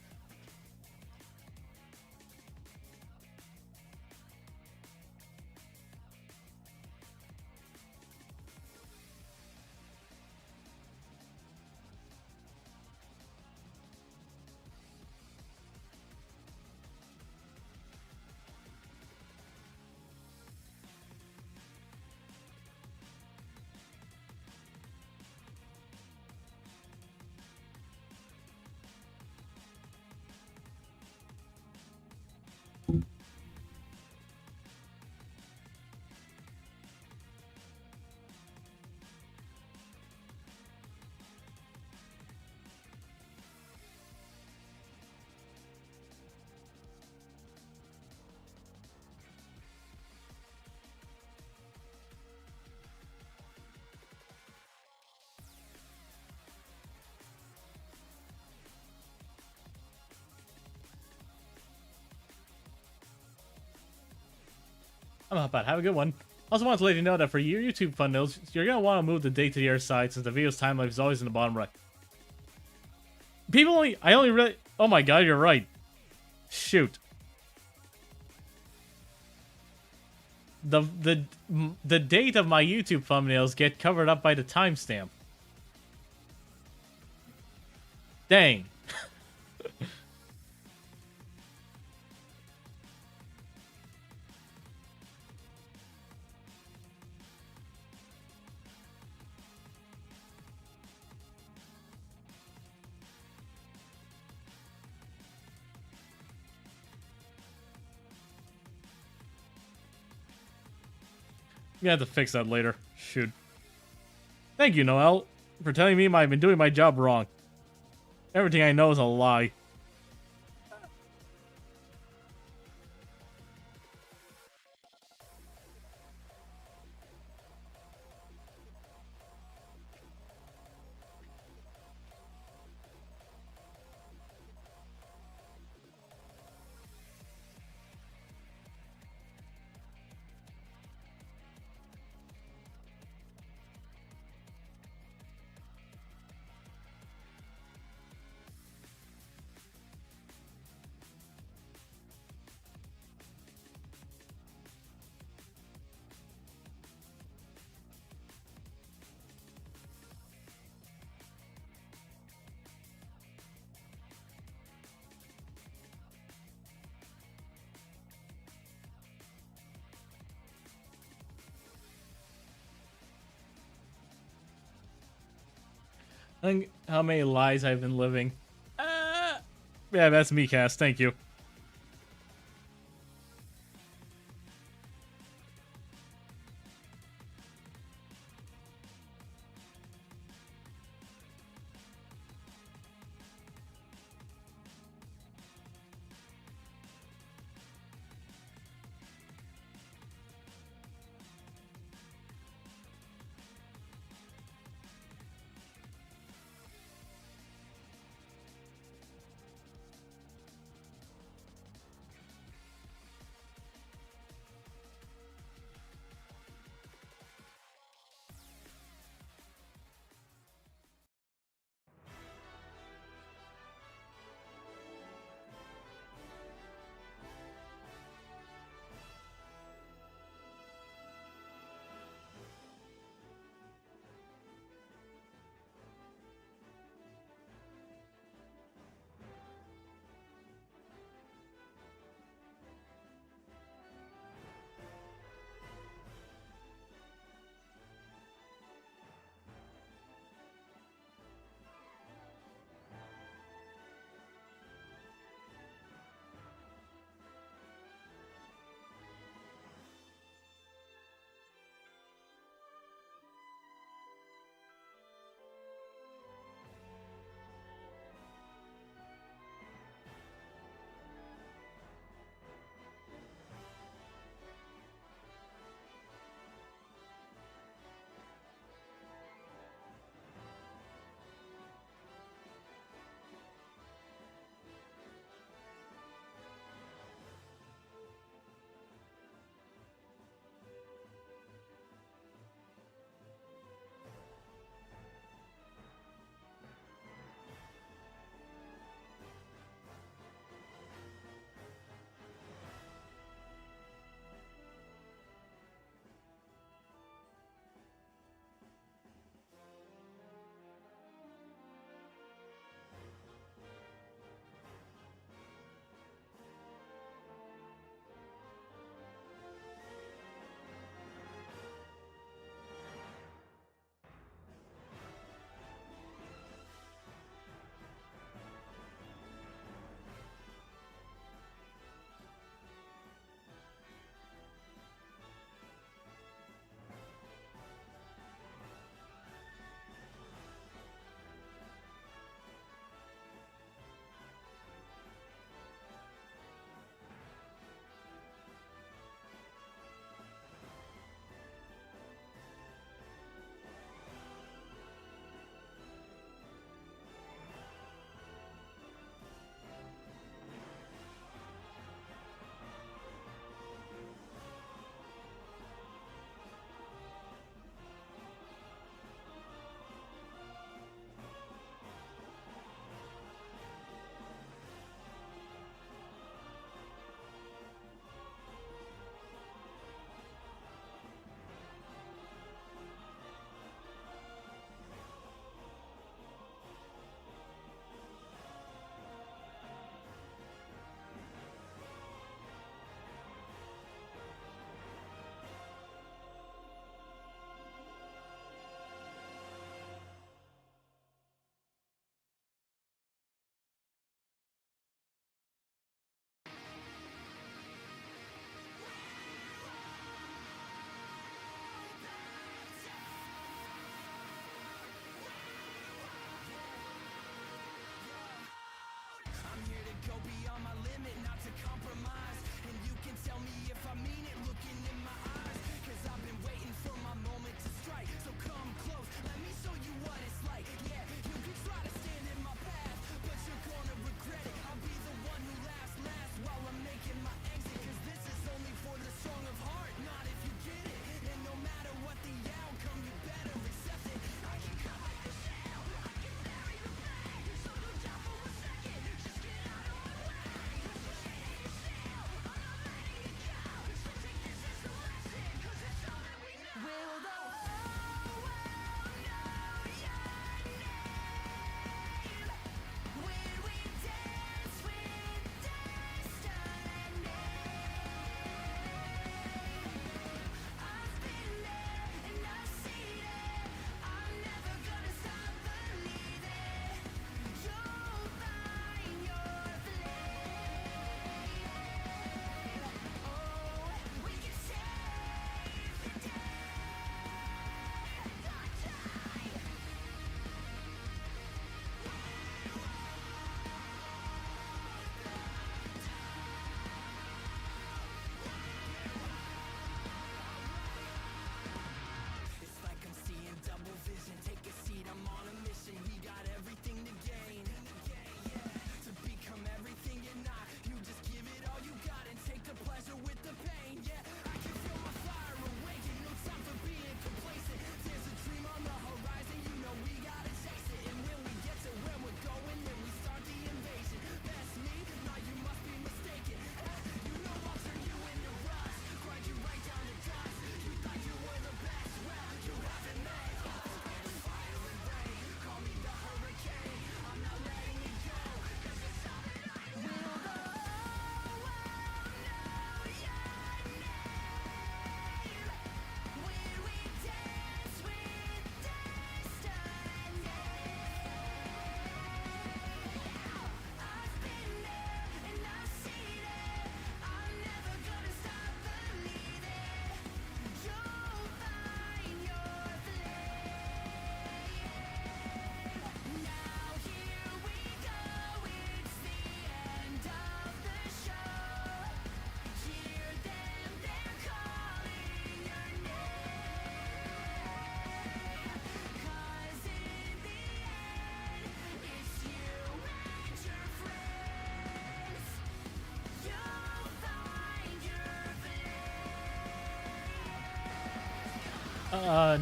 Speaker 1: I'm not bad. Have a good one. Also wanted to let you know that for your YouTube thumbnails, you're going to want to move the date to the other side since the video's timeline is always in the bottom right. I only really... Oh my god, you're right. Shoot. The date of my YouTube thumbnails get covered up by the timestamp. Dang. You have to fix that later. Shoot. Thank you, Noel, for telling me I've been doing my job wrong. Everything I know is a lie. Think how many lies I've been living. Yeah, that's me, Cass. Thank you.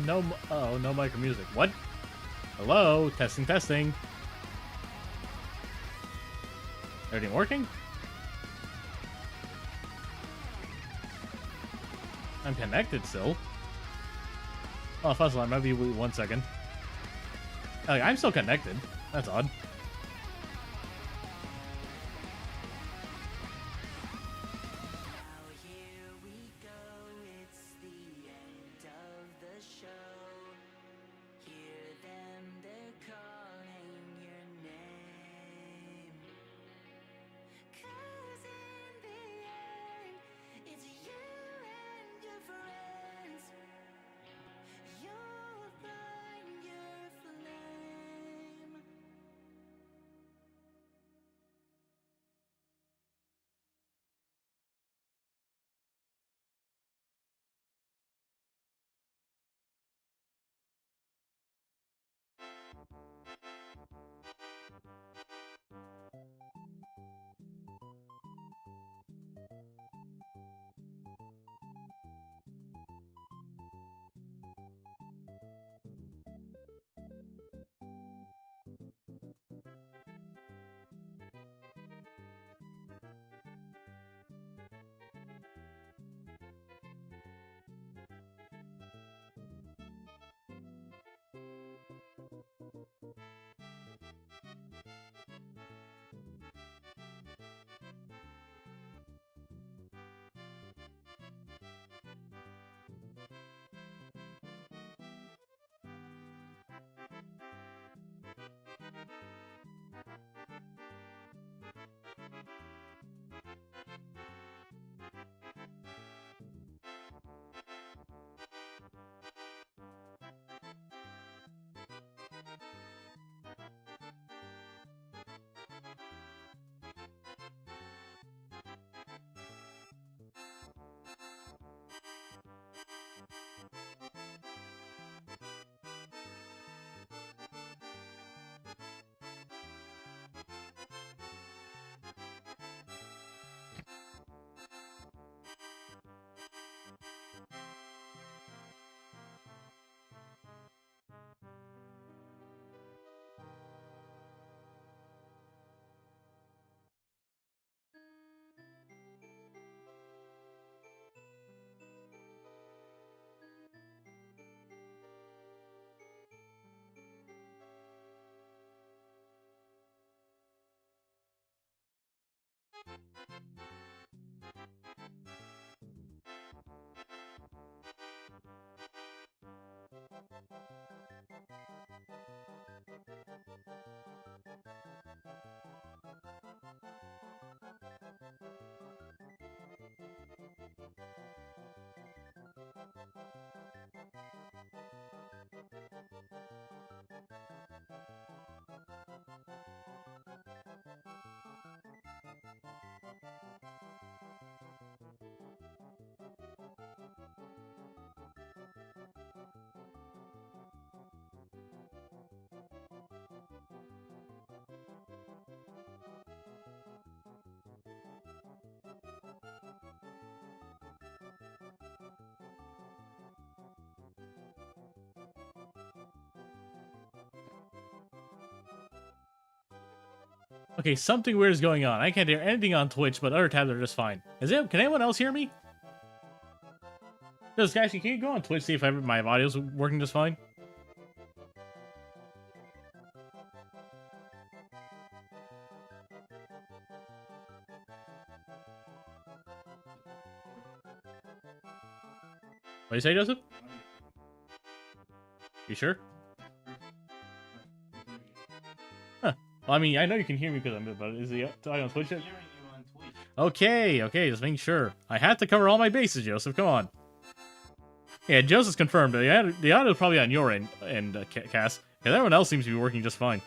Speaker 1: No. Oh, no micro music. What? Hello? Testing, testing. Everything working? I'm connected still. Oh, Fuzzle, maybe wait 1 second. Oh, I'm still connected. That's odd. Okay, something weird is going on. I can't hear anything on Twitch, but other tabs are just fine. Can anyone else hear me? Guys, can you go on Twitch, see if my audio's working just fine? What do you say, Joseph? You sure? Huh. Well, I mean, I know you can hear me because I'm, but is the audio on Twitch yet? Okay, just making sure. I had to cover all my bases, Joseph. Come on. Yeah, Joseph's confirmed. The audio's probably on your end, Cass. Yeah, everyone else seems to be working just fine.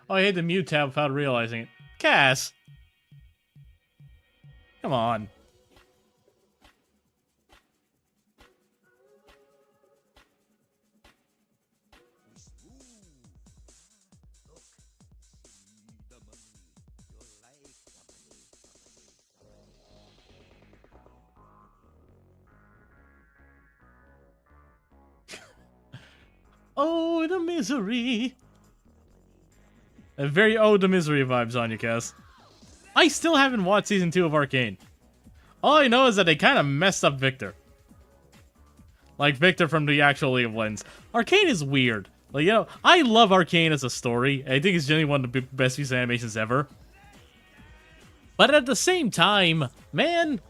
Speaker 1: Oh, I hit the mute tab without realizing it. Cass! Come on. Oh, the misery. A very Oh, the misery vibes on you, Cass. I still haven't watched season 2 of Arcane. All I know is that they kind of messed up Victor. Like Victor from the actual League of Legends. Arcane is weird. Like, you know, I love Arcane as a story. I think it's genuinely one of the best piece of animations ever. But at the same time, man,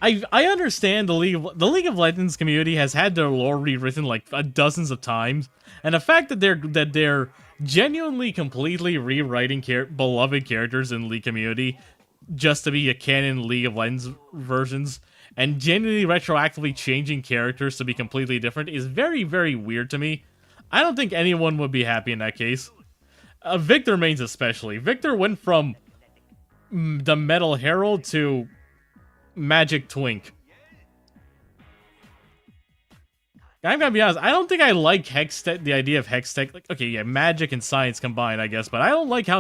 Speaker 1: I understand the League of Legends community has had their lore rewritten like dozens of times, and the fact that they're genuinely completely rewriting beloved characters in the League community just to be a canon League of Legends versions and genuinely retroactively changing characters to be completely different is very, very weird to me. I don't think anyone would be happy in that case. Victor mains especially. Victor went from the Metal Herald to Magic Twink. I'm gonna be honest, I don't think I like Hextech, the idea of Hextech. Like, okay, yeah, magic and science combined, I guess, but I don't like how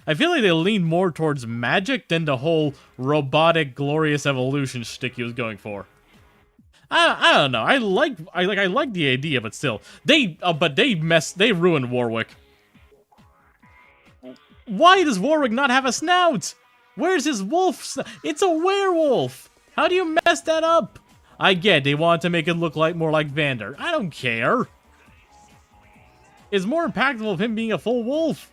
Speaker 1: I feel like they lean more towards magic than the whole robotic, glorious evolution shtick he was going for. I don't know. I like the idea, but still, they ruined Warwick. Why does Warwick not have a snout? Where's his wolf? It's a werewolf. How do you mess that up? I get they want to make it look like more like Vander. I don't care. It's more impactful of him being a full wolf.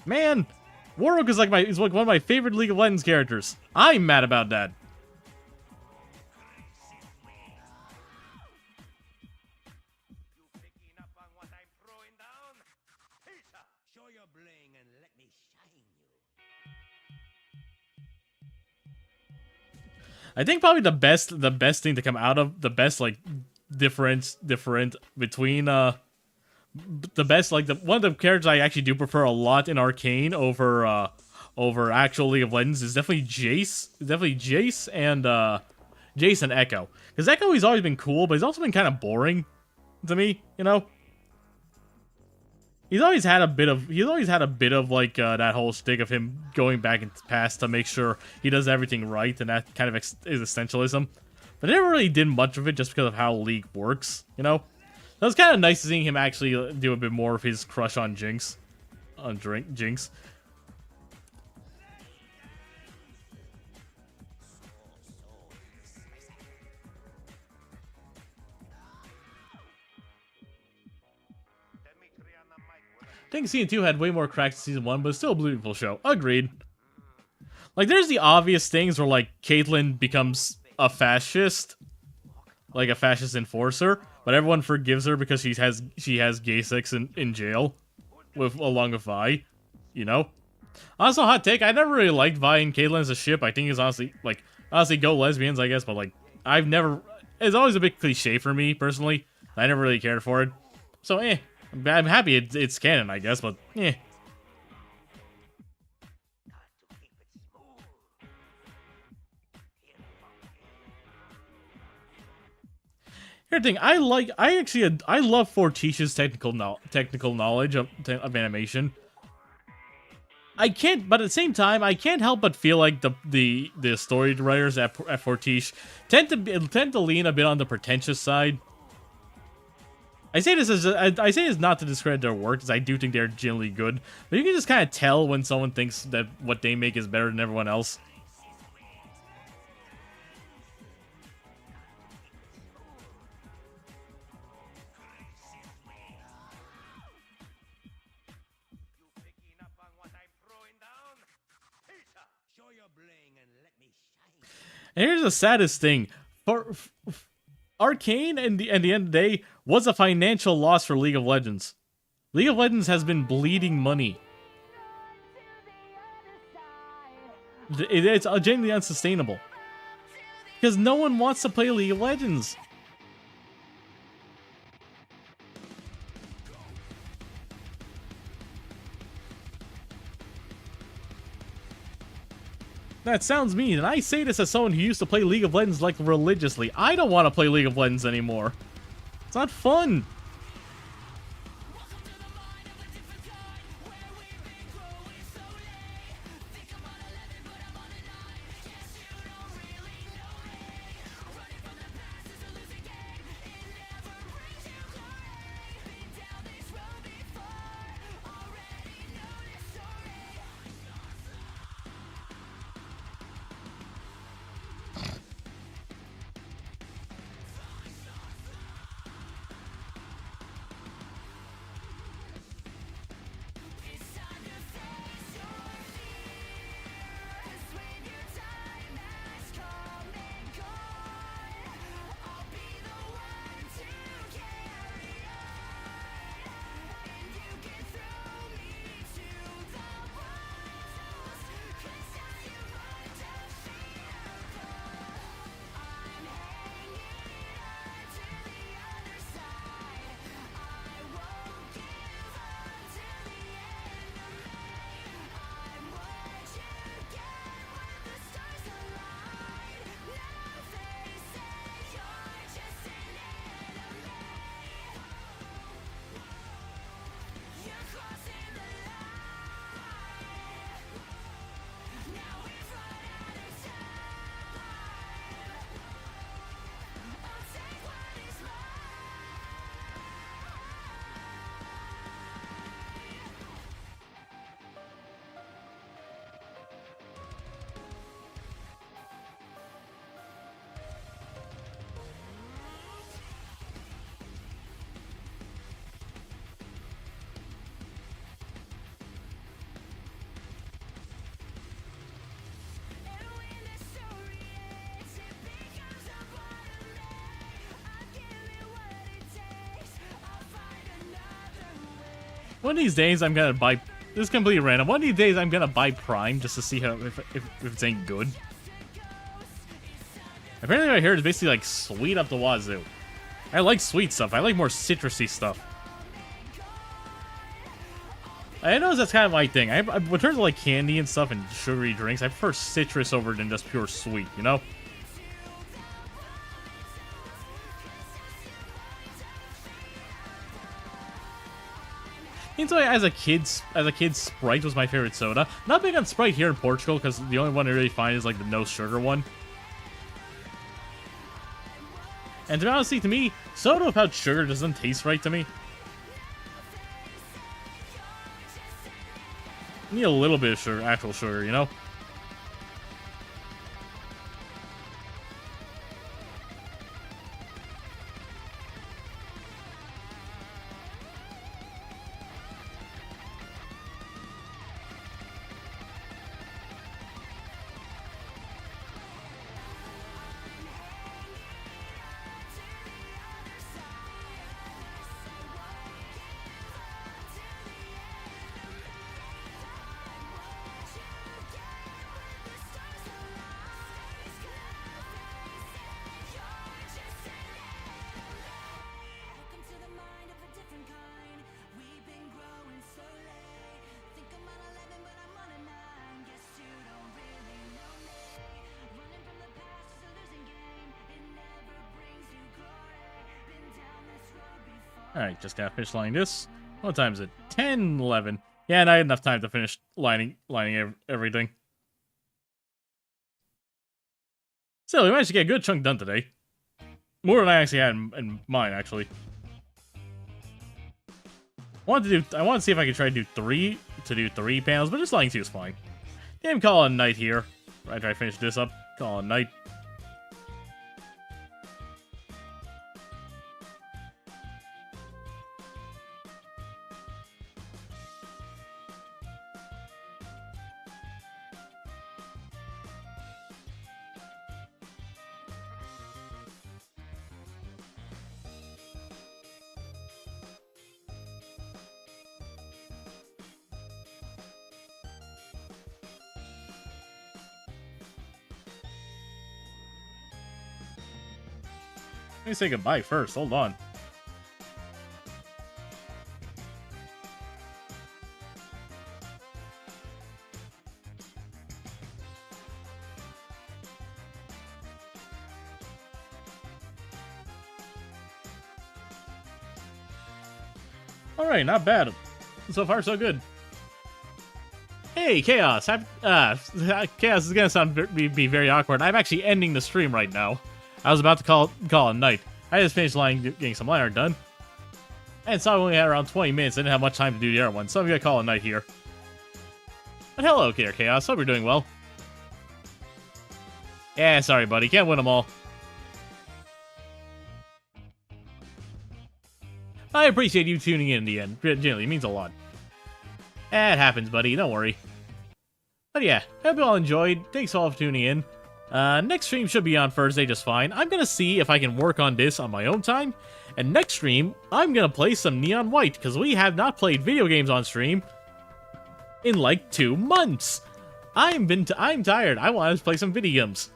Speaker 1: Man, Warwick is like one of my favorite League of Legends characters. I'm mad about that. I think probably the best thing to come out of the best like different between the best like one of the characters I actually do prefer a lot in Arcane over actual League of Legends is definitely Jace. Definitely Jace and Jace and Echo. Because Echo has always been cool, but he's also been kind of boring to me, you know? He's always had a bit of like that whole stick of him going back in the past to make sure he does everything right, and that kind of is essentialism. But I never really did much of it just because of how League works, you know? So it's kind of nice seeing him actually do a bit more of his crush on Jinx. Jinx. I think Season 2 had way more cracks than Season 1, but it's still a beautiful show. Agreed. Like, there's the obvious things where, like, Caitlyn becomes a fascist. Like, a fascist enforcer. But everyone forgives her because she has gay sex in jail. Along with Vi. You know? Also, hot take, I never really liked Vi and Caitlyn as a ship. I think it's honestly, go lesbians, I guess. But, like, it's always a bit cliche for me, personally. I never really cared for it. So, I'm happy it's canon, I guess, but Here's the thing, I love Fortitia's technical knowledge of animation. But at the same time, I can't help but feel like the story writers at Fortiche tend to lean a bit on the pretentious side. I say this not to discredit their work, because I do think they're generally good. But you can just kind of tell when someone thinks that what they make is better than everyone else. And here's the saddest thing: for Arcane, at the end of the day, was a financial loss for League of Legends. League of Legends has been bleeding money. It's genuinely unsustainable. Because no one wants to play League of Legends. That sounds mean, and I say this as someone who used to play League of Legends like religiously. I don't want to play League of Legends anymore. It's not fun. One of these days, I'm gonna buy. This is completely random. One of these days, I'm gonna buy Prime just to see how if it's any good. Apparently, what I heard is basically like sweet up the wazoo. I like sweet stuff. I like more citrusy stuff. I know that's kind of my thing. In terms of like candy and stuff and sugary drinks, I prefer citrus over than just pure sweet. You know. And so as a kid, Sprite was my favorite soda. Not big on Sprite here in Portugal because the only one I really find is like the no sugar one. And to be honest, to me, soda without sugar doesn't taste right to me. I need a little bit of sugar, actual sugar, you know? Alright, just gotta finish lining this. What time is it? 10:11. Yeah, and I had enough time to finish lining everything. So we managed to get a good chunk done today. More than I actually had in mind, actually. I want to see if I can try to do three panels, but just lining 2 is fine. Damn, call it a night here. After I finish this up, call it a night. Let me say goodbye first. Hold on. Alright, not bad. So far, so good. Hey, Chaos. Chaos is gonna be very awkward. I'm actually ending the stream right now. I was about to call it night. I just finished getting some line art done. And so I only had around 20 minutes. I didn't have much time to do the other one, so I'm gonna call it night here. But hello, Chaos. Hope you're doing well. Yeah, sorry, buddy. Can't win them all. I appreciate you tuning in the end. Genuinely, it means a lot. It happens, buddy. Don't worry. But yeah, hope you all enjoyed. Thanks all for tuning in. Next stream should be on Thursday just fine. I'm gonna see if I can work on this on my own time. And next stream, I'm gonna play some Neon White, because we have not played video games on stream in like 2 months. I'm tired. I want to play some video games.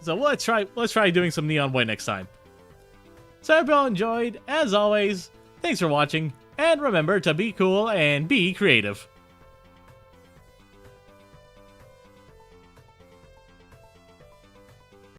Speaker 1: So let's try doing some Neon White next time. So I hope you all enjoyed. As always, thanks for watching, and remember to be cool and be creative.